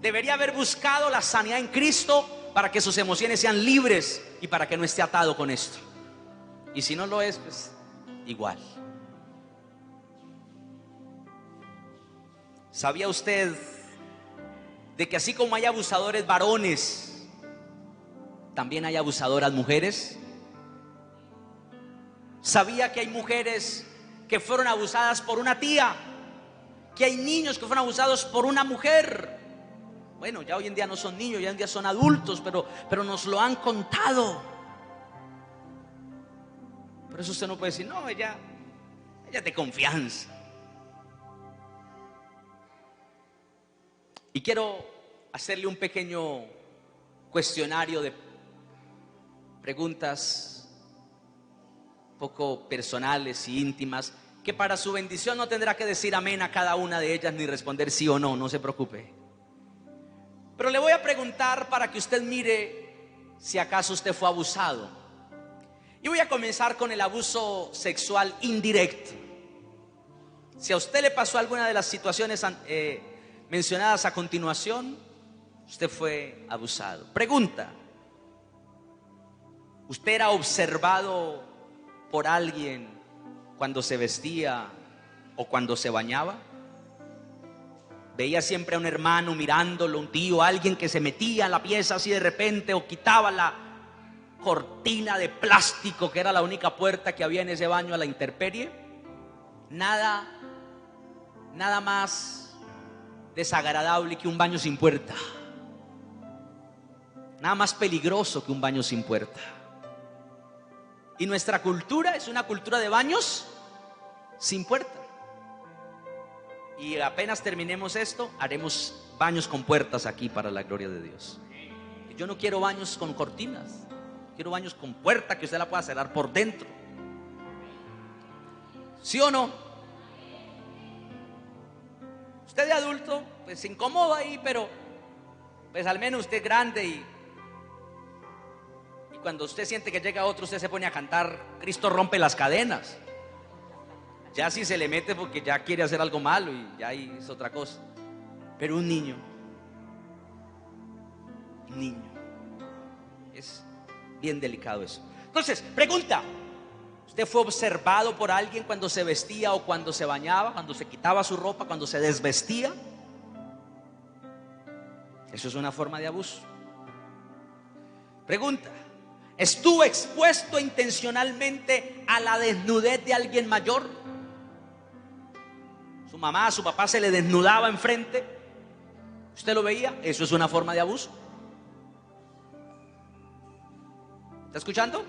debería haber buscado la sanidad en Cristo para que sus emociones sean libres y para que no esté atado con esto. Y si no lo es, pues igual. ¿Sabía usted de que así como hay abusadores varones, también hay abusadoras mujeres? ¿Sabía que hay mujeres que fueron abusadas por una tía? Que hay niños que fueron abusados por una mujer. Bueno, ya hoy en día no son niños, ya hoy en día son adultos, pero nos lo han contado. Por eso usted no puede decir, no, ella es de confianza. Y quiero hacerle un pequeño cuestionario de preguntas poco personales y íntimas, que para su bendición no tendrá que decir amén a cada una de ellas ni responder sí o no, no se preocupe. Pero le voy a preguntar para que usted mire si acaso usted fue abusado. Y voy a comenzar con el abuso sexual indirecto. Si a usted le pasó alguna de las situaciones mencionadas a continuación, usted fue abusado. Pregunta: ¿usted era observado por alguien cuando se vestía o cuando se bañaba? Veía siempre a un hermano mirándolo, un tío, alguien que se metía en la pieza así de repente, o quitaba la cortina de plástico que era la única puerta que había en ese baño a la intemperie. Nada más desagradable que un baño sin puerta. Nada más peligroso que un baño sin puerta. Y nuestra cultura es una cultura de baños sin puerta. Y apenas terminemos esto, haremos baños con puertas aquí para la gloria de Dios. Yo no quiero baños con cortinas, quiero baños con puerta que usted la pueda cerrar por dentro. ¿Sí o no? Usted de adulto pues se incomoda ahí, pero pues al menos usted es grande y cuando usted siente que llega otro, usted se pone a cantar Cristo rompe las cadenas. Ya si se le mete porque ya quiere hacer algo malo y ya ahí es otra cosa. Pero un niño, es bien delicado eso. Entonces, pregunta: ¿usted fue observado por alguien cuando se vestía o cuando se bañaba, cuando se quitaba su ropa, cuando se desvestía? Eso es una forma de abuso. Pregunta: ¿estuvo expuesto intencionalmente a la desnudez de alguien mayor? Su mamá, su papá se le desnudaba enfrente, ¿usted lo veía? Eso es una forma de abuso. ¿Está escuchando?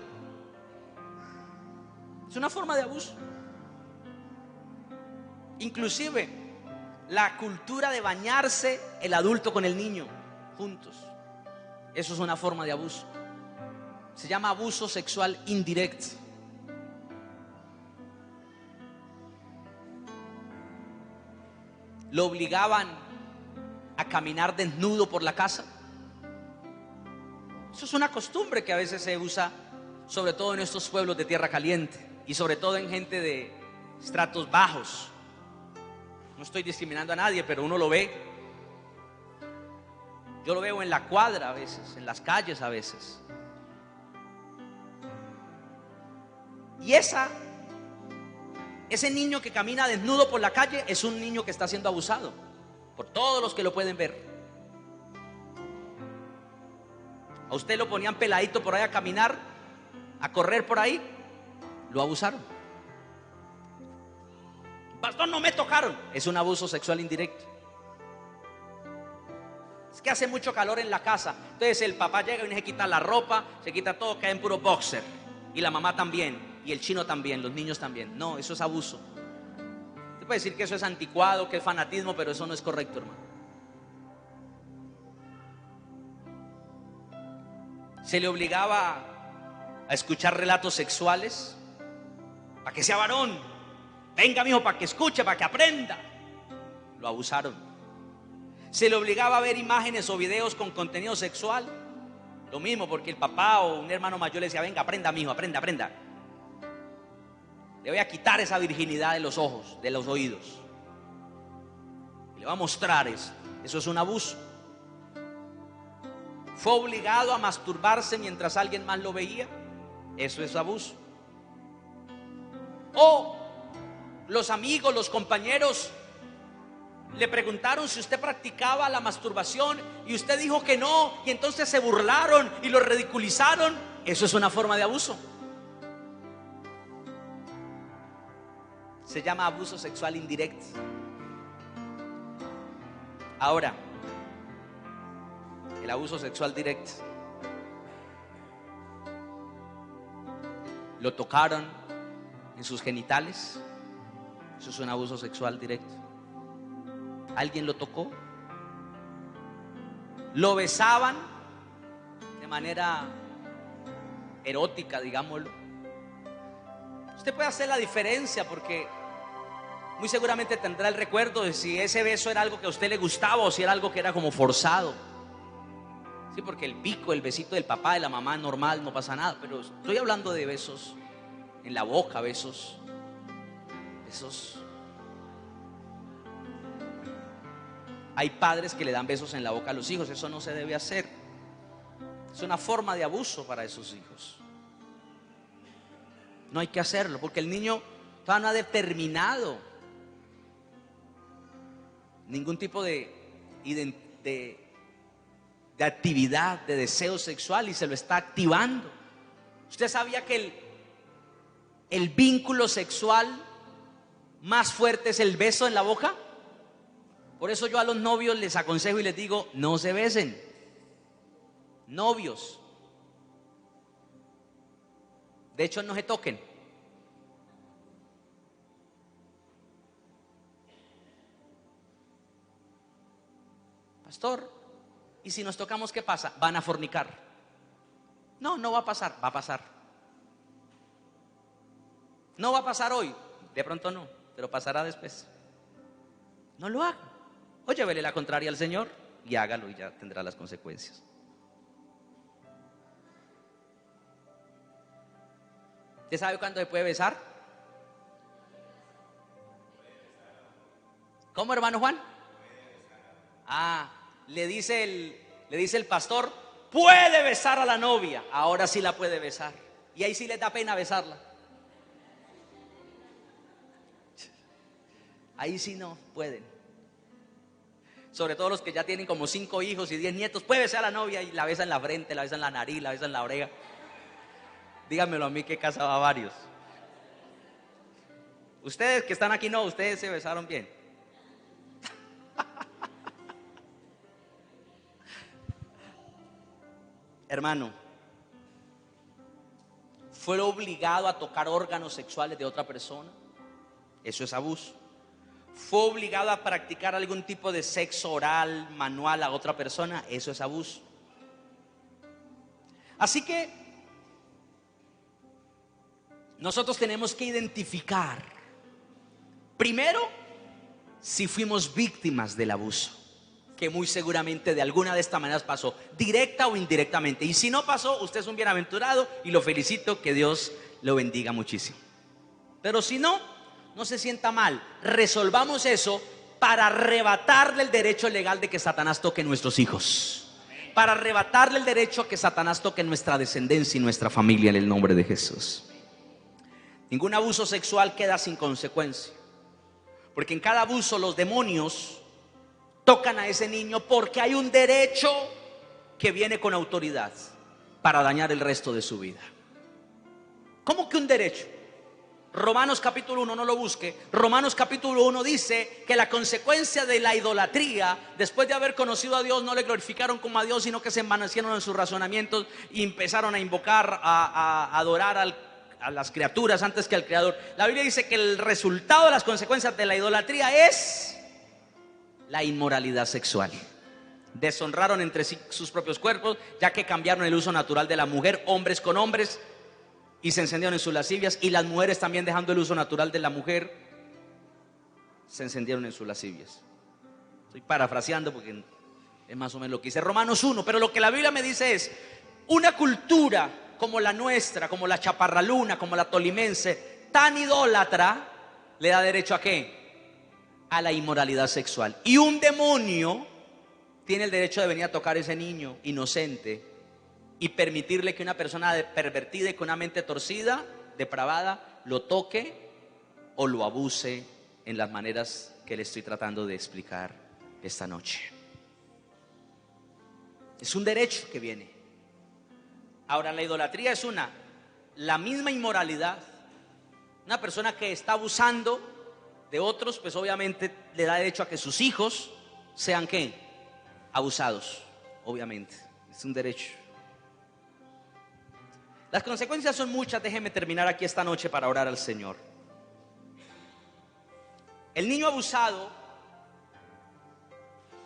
Es una forma de abuso. Inclusive la cultura de bañarse el adulto con el niño juntos, eso es una forma de abuso. Se llama abuso sexual indirecto. Lo obligaban a caminar desnudo por la casa. Eso es una costumbre que a veces se usa, sobre todo en estos pueblos de tierra caliente y sobre todo en gente estratos bajos. No estoy discriminando a nadie, pero uno lo ve. Yo lo veo en la cuadra a veces, en las calles a veces. Y ese niño que camina desnudo por la calle es un niño que está siendo abusado por todos los que lo pueden ver. A usted lo ponían peladito por ahí a caminar, a correr por ahí, lo abusaron. Pastor, no me tocaron. Es un abuso sexual indirecto. Es que hace mucho calor en la casa, entonces el papá llega y se quita la ropa, se quita todo, cae en puro boxer. Y la mamá también, y el chino también, los niños también. No, eso es abuso. Usted puede decir que eso es anticuado, que es fanatismo, pero eso no es correcto, hermano. Se le obligaba a escuchar relatos sexuales para que sea varón. Venga, mijo, para que escuche, para que aprenda. Lo abusaron. Se le obligaba a ver imágenes o videos con contenido sexual. Lo mismo, porque el papá o un hermano mayor le decía: venga, aprenda, mijo, aprenda, aprenda. Le voy a quitar esa virginidad de los ojos, de los oídos. Le voy a mostrar eso. Eso es un abuso. Fue obligado a masturbarse mientras alguien más lo veía. Eso es abuso. O los amigos, los compañeros le preguntaron si usted practicaba la masturbación y usted dijo que no, y entonces se burlaron y lo ridiculizaron. Eso es una forma de abuso. Se llama abuso sexual indirecto. Ahora, el abuso sexual directo. Lo tocaron en sus genitales. Eso es un abuso sexual directo. ¿Alguien lo tocó? Lo besaban de manera erótica, digámoslo. Usted puede hacer la diferencia porque muy seguramente tendrá el recuerdo de si ese beso era algo que a usted le gustaba o si era algo que era como forzado. Sí, porque el pico, el besito del papá, de la mamá, normal, no pasa nada. Pero estoy hablando de besos en la boca, besos. Hay padres que le dan besos en la boca a los hijos. Eso no se debe hacer. Es una forma de abuso para esos hijos. No hay que hacerlo porque el niño todavía no ha determinado ningún tipo de actividad, de deseo sexual, y se lo está activando. ¿Usted sabía que el vínculo sexual más fuerte es el beso en la boca? Por eso yo a los novios les aconsejo y les digo: no se besen. Novios, de hecho, no se toquen. Pastor, ¿y si nos tocamos qué pasa? Van a fornicar. No, no va a pasar. Va a pasar. No va a pasar hoy, de pronto no, pero pasará después. No lo haga. O llévele la contraria al Señor y hágalo, y ya tendrá las consecuencias. ¿Usted sabe cuándo se puede besar? ¿Cómo, hermano Juan? Le dice el pastor: puede besar a la novia. Ahora sí la puede besar. Y ahí sí les da pena besarla. Ahí sí no pueden. Sobre todo los que ya tienen como 5 hijos y 10 nietos. Puede besar a la novia y la besa en la frente, la besa en la nariz, la besa en la oreja. Díganmelo a mí, que casaba varios. Ustedes que están aquí, no, ustedes se besaron bien. Hermano, fue obligado a tocar órganos sexuales de otra persona. Eso es abuso. Fue obligado a practicar algún tipo de sexo oral, manual a otra persona. Eso es abuso. Así que nosotros tenemos que identificar, primero, si fuimos víctimas del abuso, que muy seguramente de alguna de estas maneras pasó, directa o indirectamente. Y si no pasó, usted es un bienaventurado y lo felicito, que Dios lo bendiga muchísimo. Pero si no, no se sienta mal, resolvamos eso para arrebatarle el derecho legal de que Satanás toque nuestros hijos, para arrebatarle el derecho a que Satanás toque nuestra descendencia y nuestra familia en el nombre de Jesús. Ningún abuso sexual queda sin consecuencia, porque en cada abuso los demonios tocan a ese niño porque hay un derecho que viene con autoridad para dañar el resto de su vida. ¿Cómo que un derecho? Romanos capítulo 1, no lo busque. Romanos capítulo 1 dice que la consecuencia de la idolatría, después de haber conocido a Dios, no le glorificaron como a Dios, sino que se envanecieron en sus razonamientos y empezaron a invocar, a adorar a las criaturas antes que al Creador. La Biblia dice que el resultado de las consecuencias de la idolatría es la inmoralidad sexual. Deshonraron entre sí sus propios cuerpos, ya que cambiaron el uso natural de la mujer, hombres con hombres, y se encendieron en sus lascivias. Y las mujeres también, dejando el uso natural de la mujer, se encendieron en sus lascivias. Estoy parafraseando porque es más o menos lo que dice Romanos 1. Pero lo que la Biblia me dice es: una cultura como la nuestra, como la chaparraluna, como la tolimense, tan idólatra, le da derecho ¿a qué? A la inmoralidad sexual. Y un demonio tiene el derecho de venir a tocar a ese niño inocente y permitirle que una persona pervertida y con una mente torcida, depravada, lo toque o lo abuse en las maneras que le estoy tratando de explicar esta noche. Es un derecho que viene. Ahora, la idolatría es la misma inmoralidad. Una persona que está abusando de otros, pues obviamente le da derecho a que sus hijos sean ¿qué? Abusados, obviamente. Es un derecho. Las consecuencias son muchas. Déjeme terminar aquí esta noche para orar al Señor. El niño abusado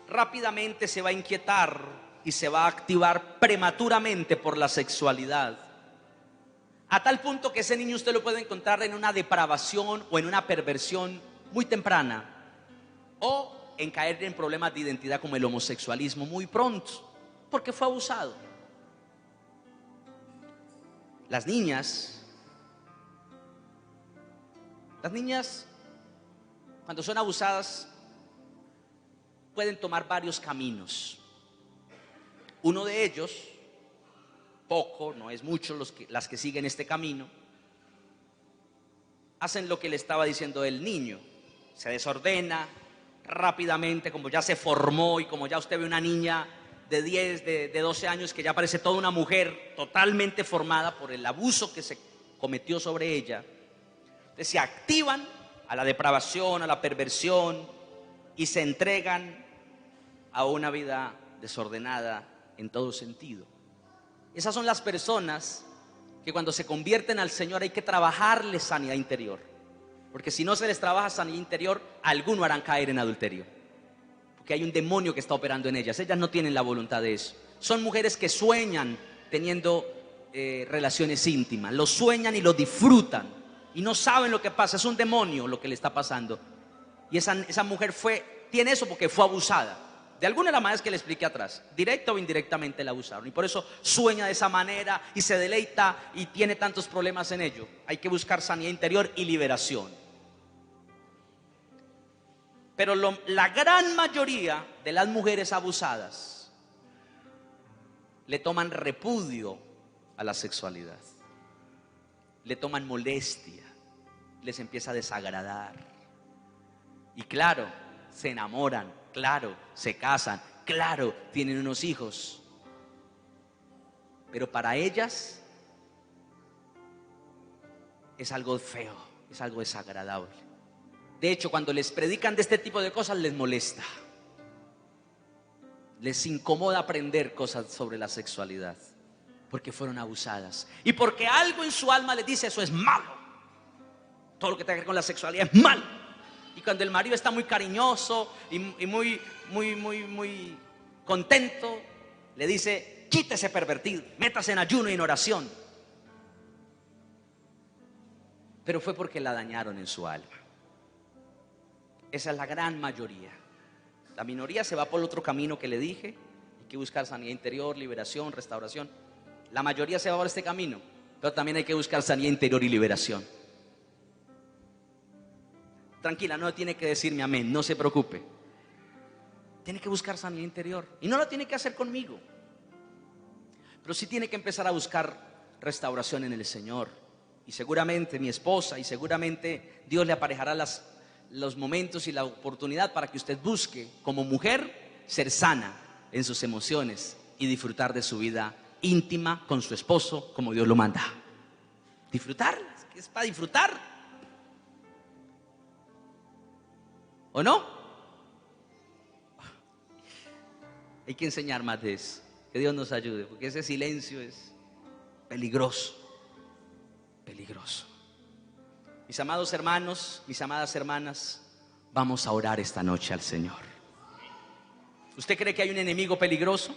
rápidamente se va a inquietar y se va a activar prematuramente por la sexualidad, a tal punto que ese niño usted lo puede encontrar en una depravación o en una perversión muy temprana, o en caer en problemas de identidad como el homosexualismo muy pronto, porque fue abusado. Las niñas cuando son abusadas pueden tomar varios caminos. Uno de ellos, poco, no es mucho las que siguen este camino, hacen lo que le estaba diciendo el niño. Se desordena rápidamente, como ya se formó y como ya usted ve una niña de 10, de 12 años que ya parece toda una mujer totalmente formada por el abuso que se cometió sobre ella. Entonces se activan a la depravación, a la perversión y se entregan a una vida desordenada en todo sentido. Esas son las personas que cuando se convierten al Señor hay que trabajarles sanidad interior, porque si no se les trabaja sanidad interior, algunos harán caer en adulterio, porque hay un demonio que está operando en ellas. Ellas no tienen la voluntad de eso. Son mujeres que sueñan teniendo relaciones íntimas, lo sueñan y lo disfrutan y no saben lo que pasa. Es un demonio lo que le está pasando. Y esa mujer tiene eso porque fue abusada de alguna de las maneras que le expliqué atrás. Directa o indirectamente la abusaron, y por eso sueña de esa manera y se deleita y tiene tantos problemas en ello. Hay que buscar sanidad interior y liberación. Pero la gran mayoría de las mujeres abusadas le toman repudio a la sexualidad, le toman molestia, les empieza a desagradar. Y claro, se enamoran, claro, se casan, claro, tienen unos hijos. Pero para ellas es algo feo, es algo desagradable. De hecho, cuando les predican de este tipo de cosas, les molesta. Les incomoda aprender cosas sobre la sexualidad, porque fueron abusadas y porque algo en su alma les dice: eso es malo. Todo lo que tenga que ver con la sexualidad es malo. Y cuando el marido está muy cariñoso y muy contento, le dice: quítese pervertido, métase en ayuno y en oración. Pero fue porque la dañaron en su alma. Esa es la gran mayoría. La minoría se va por el otro camino que le dije. Hay que buscar sanidad interior, liberación, restauración. La mayoría se va por este camino, pero también hay que buscar sanidad interior y liberación. tranquila, no tiene que decirme amén, no se preocupe. Tiene que buscar sanidad interior. Y no lo tiene que hacer conmigo, pero sí tiene que empezar a buscar restauración en el Señor. Y seguramente mi esposa y seguramente Dios le aparejará los momentos y la oportunidad para que usted busque como mujer ser sana en sus emociones y disfrutar de su vida íntima con su esposo como Dios lo manda. Disfrutar, es para disfrutar. ¿O no? Hay que enseñar más de eso. Que Dios nos ayude, porque ese silencio es peligroso. Peligroso. Mis amados hermanos, mis amadas hermanas, vamos a orar esta noche al Señor. ¿Usted cree que hay un enemigo peligroso?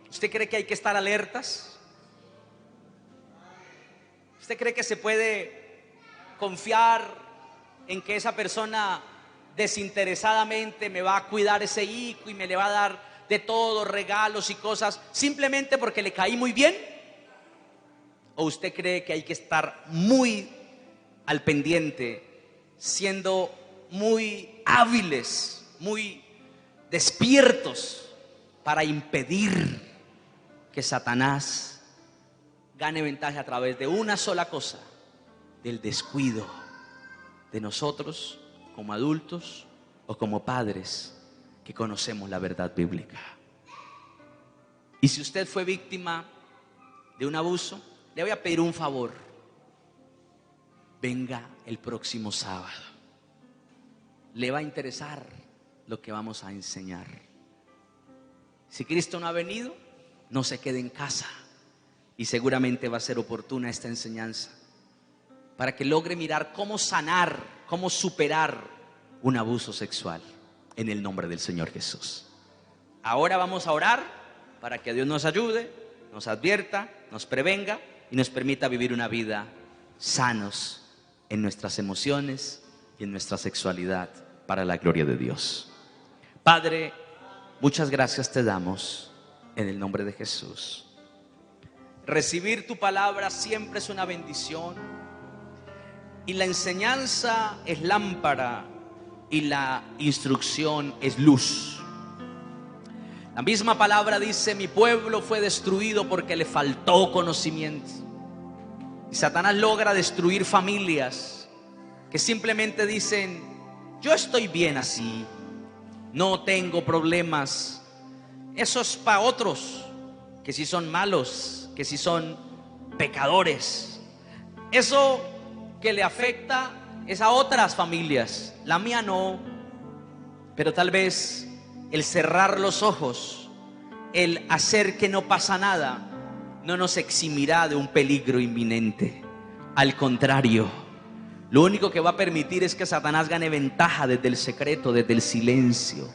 ¿Usted cree que hay que estar alertas? ¿Usted cree que se puede confiar en que esa persona desinteresadamente me va a cuidar ese hijo y me le va a dar de todo, regalos y cosas, simplemente porque le caí muy bien? ¿O usted cree que hay que estar muy al pendiente, siendo muy hábiles, muy despiertos para impedir que Satanás gane ventaja a través de una sola cosa, del descuido de nosotros como adultos o como padres que conocemos la verdad bíblica? Y si usted fue víctima de un abuso, le voy a pedir un favor. Venga el próximo sábado. Le va a interesar lo que vamos a enseñar. Si Cristo no ha venido, no se quede en casa. Y seguramente va a ser oportuna esta enseñanza para que logre mirar cómo sanar, cómo superar un abuso sexual en el nombre del Señor Jesús. Ahora vamos a orar para que Dios nos ayude, nos advierta, nos prevenga y nos permita vivir una vida sanos en nuestras emociones y en nuestra sexualidad para la gloria de Dios. Padre, muchas gracias te damos en el nombre de Jesús. Recibir tu palabra siempre es una bendición, y la enseñanza es lámpara y la instrucción es luz. La misma palabra dice: mi pueblo fue destruido porque le faltó conocimiento. Y Satanás logra destruir familias que simplemente dicen: yo estoy bien así, no tengo problemas. Eso es para otros que si son malos, que si son pecadores. Eso que le afecta es a otras familias, la mía no. Pero tal vez el cerrar los ojos, el hacer que no pasa nada, no nos eximirá de un peligro inminente. Al contrario, lo único que va a permitir es que Satanás gane ventaja desde el secreto, desde el silencio.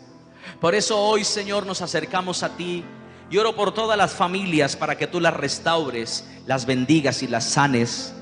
Por eso hoy, Señor, nos acercamos a ti y oro por todas las familias para que tú las restaures, las bendigas y las sanes.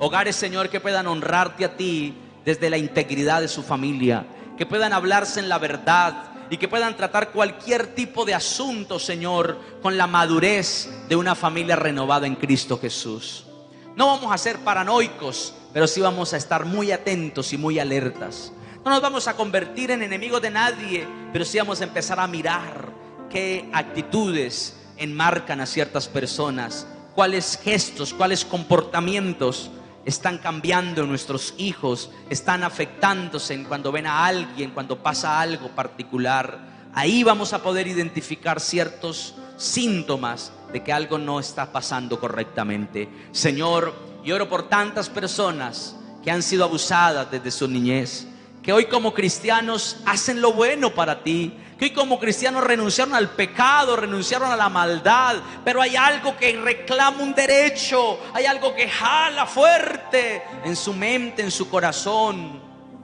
Hogares, Señor, que puedan honrarte a ti desde la integridad de su familia, que puedan hablarse en la verdad y que puedan tratar cualquier tipo de asunto, Señor, con la madurez de una familia renovada en Cristo Jesús. No vamos a ser paranoicos, pero sí vamos a estar muy atentos y muy alertas. No nos vamos a convertir en enemigos de nadie, pero sí vamos a empezar a mirar qué actitudes enmarcan a ciertas personas, cuáles gestos, cuáles comportamientos están cambiando en nuestros hijos, están afectándose en cuando ven a alguien, cuando pasa algo particular. Ahí vamos a poder identificar ciertos síntomas de que algo no está pasando correctamente. Señor, yo oro por tantas personas que han sido abusadas desde su niñez, que hoy como cristianos hacen lo bueno para ti, que hoy como cristianos renunciaron al pecado, renunciaron a la maldad, pero hay algo que reclama un derecho, hay algo que jala fuerte en su mente, en su corazón,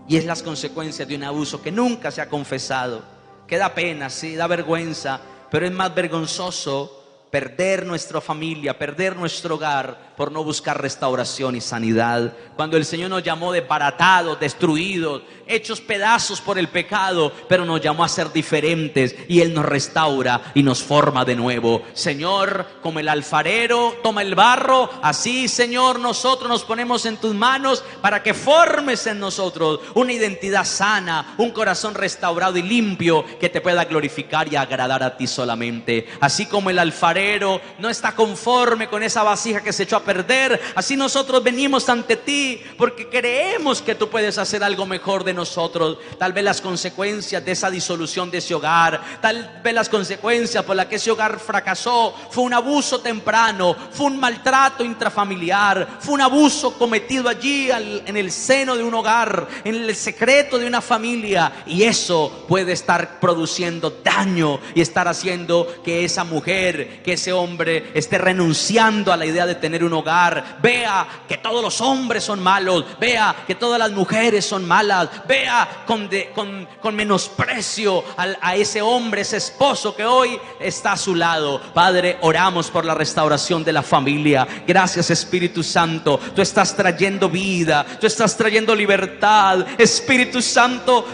y es las consecuencias de un abuso que nunca se ha confesado, que da pena, sí, da vergüenza, pero es más vergonzoso perder nuestra familia, perder nuestro hogar por no buscar restauración y sanidad. Cuando el Señor nos llamó desbaratados, destruidos, hechos pedazos por el pecado, pero nos llamó a ser diferentes y Él nos restaura y nos forma de nuevo. Señor, como el alfarero toma el barro, así, Señor, nosotros nos ponemos en tus manos para que formes en nosotros una identidad sana, un corazón restaurado y limpio que te pueda glorificar y agradar a ti solamente. Así como el alfarero no está conforme con esa vasija que se echó a perder, así nosotros venimos ante ti porque creemos que tú puedes hacer algo mejor de nosotros. Tal vez las consecuencias de esa disolución de ese hogar, tal vez las consecuencias por las que ese hogar fracasó, fue un abuso temprano, fue un maltrato intrafamiliar, fue un abuso cometido allí en el seno de un hogar, en el secreto de una familia, y eso puede estar produciendo daño y estar haciendo que esa mujer, que ese hombre esté renunciando a la idea de tener un hogar. Vea que todos los hombres son malos, vea que todas las mujeres son malas, vea con menosprecio a ese hombre, ese esposo que hoy está a su lado. Padre, oramos por la restauración de la familia. Gracias, Espíritu Santo, tú estás trayendo vida, tú estás trayendo libertad. Espíritu Santo,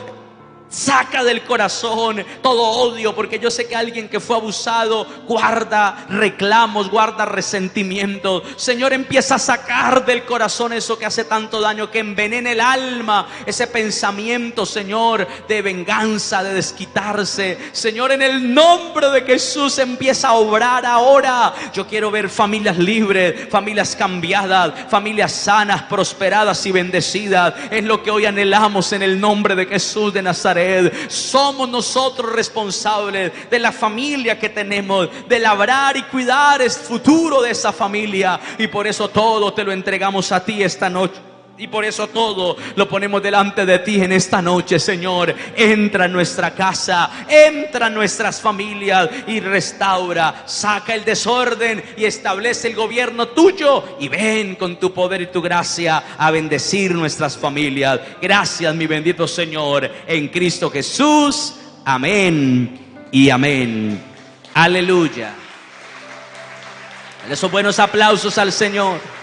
saca del corazón todo odio, porque yo sé que alguien que fue abusado guarda reclamos, guarda resentimientos. Señor, empieza a sacar del corazón eso que hace tanto daño, que envenena el alma, ese pensamiento, Señor, de venganza, de desquitarse. Señor, en el nombre de Jesús, empieza a obrar ahora. Yo quiero ver familias libres, familias cambiadas, familias sanas, prosperadas y bendecidas. Es lo que hoy anhelamos en el nombre de Jesús de Nazaret. Somos nosotros responsables de la familia que tenemos, de labrar y cuidar el futuro de esa familia, y por eso todo te lo entregamos a ti esta noche. Y por eso todo lo ponemos delante de ti en esta noche, Señor. Entra en nuestra casa, entra en nuestras familias y restaura, saca el desorden y establece el gobierno tuyo, y ven con tu poder y tu gracia a bendecir nuestras familias. Gracias, mi bendito Señor, en Cristo Jesús. Amén y amén. Aleluya. Esos buenos aplausos al Señor.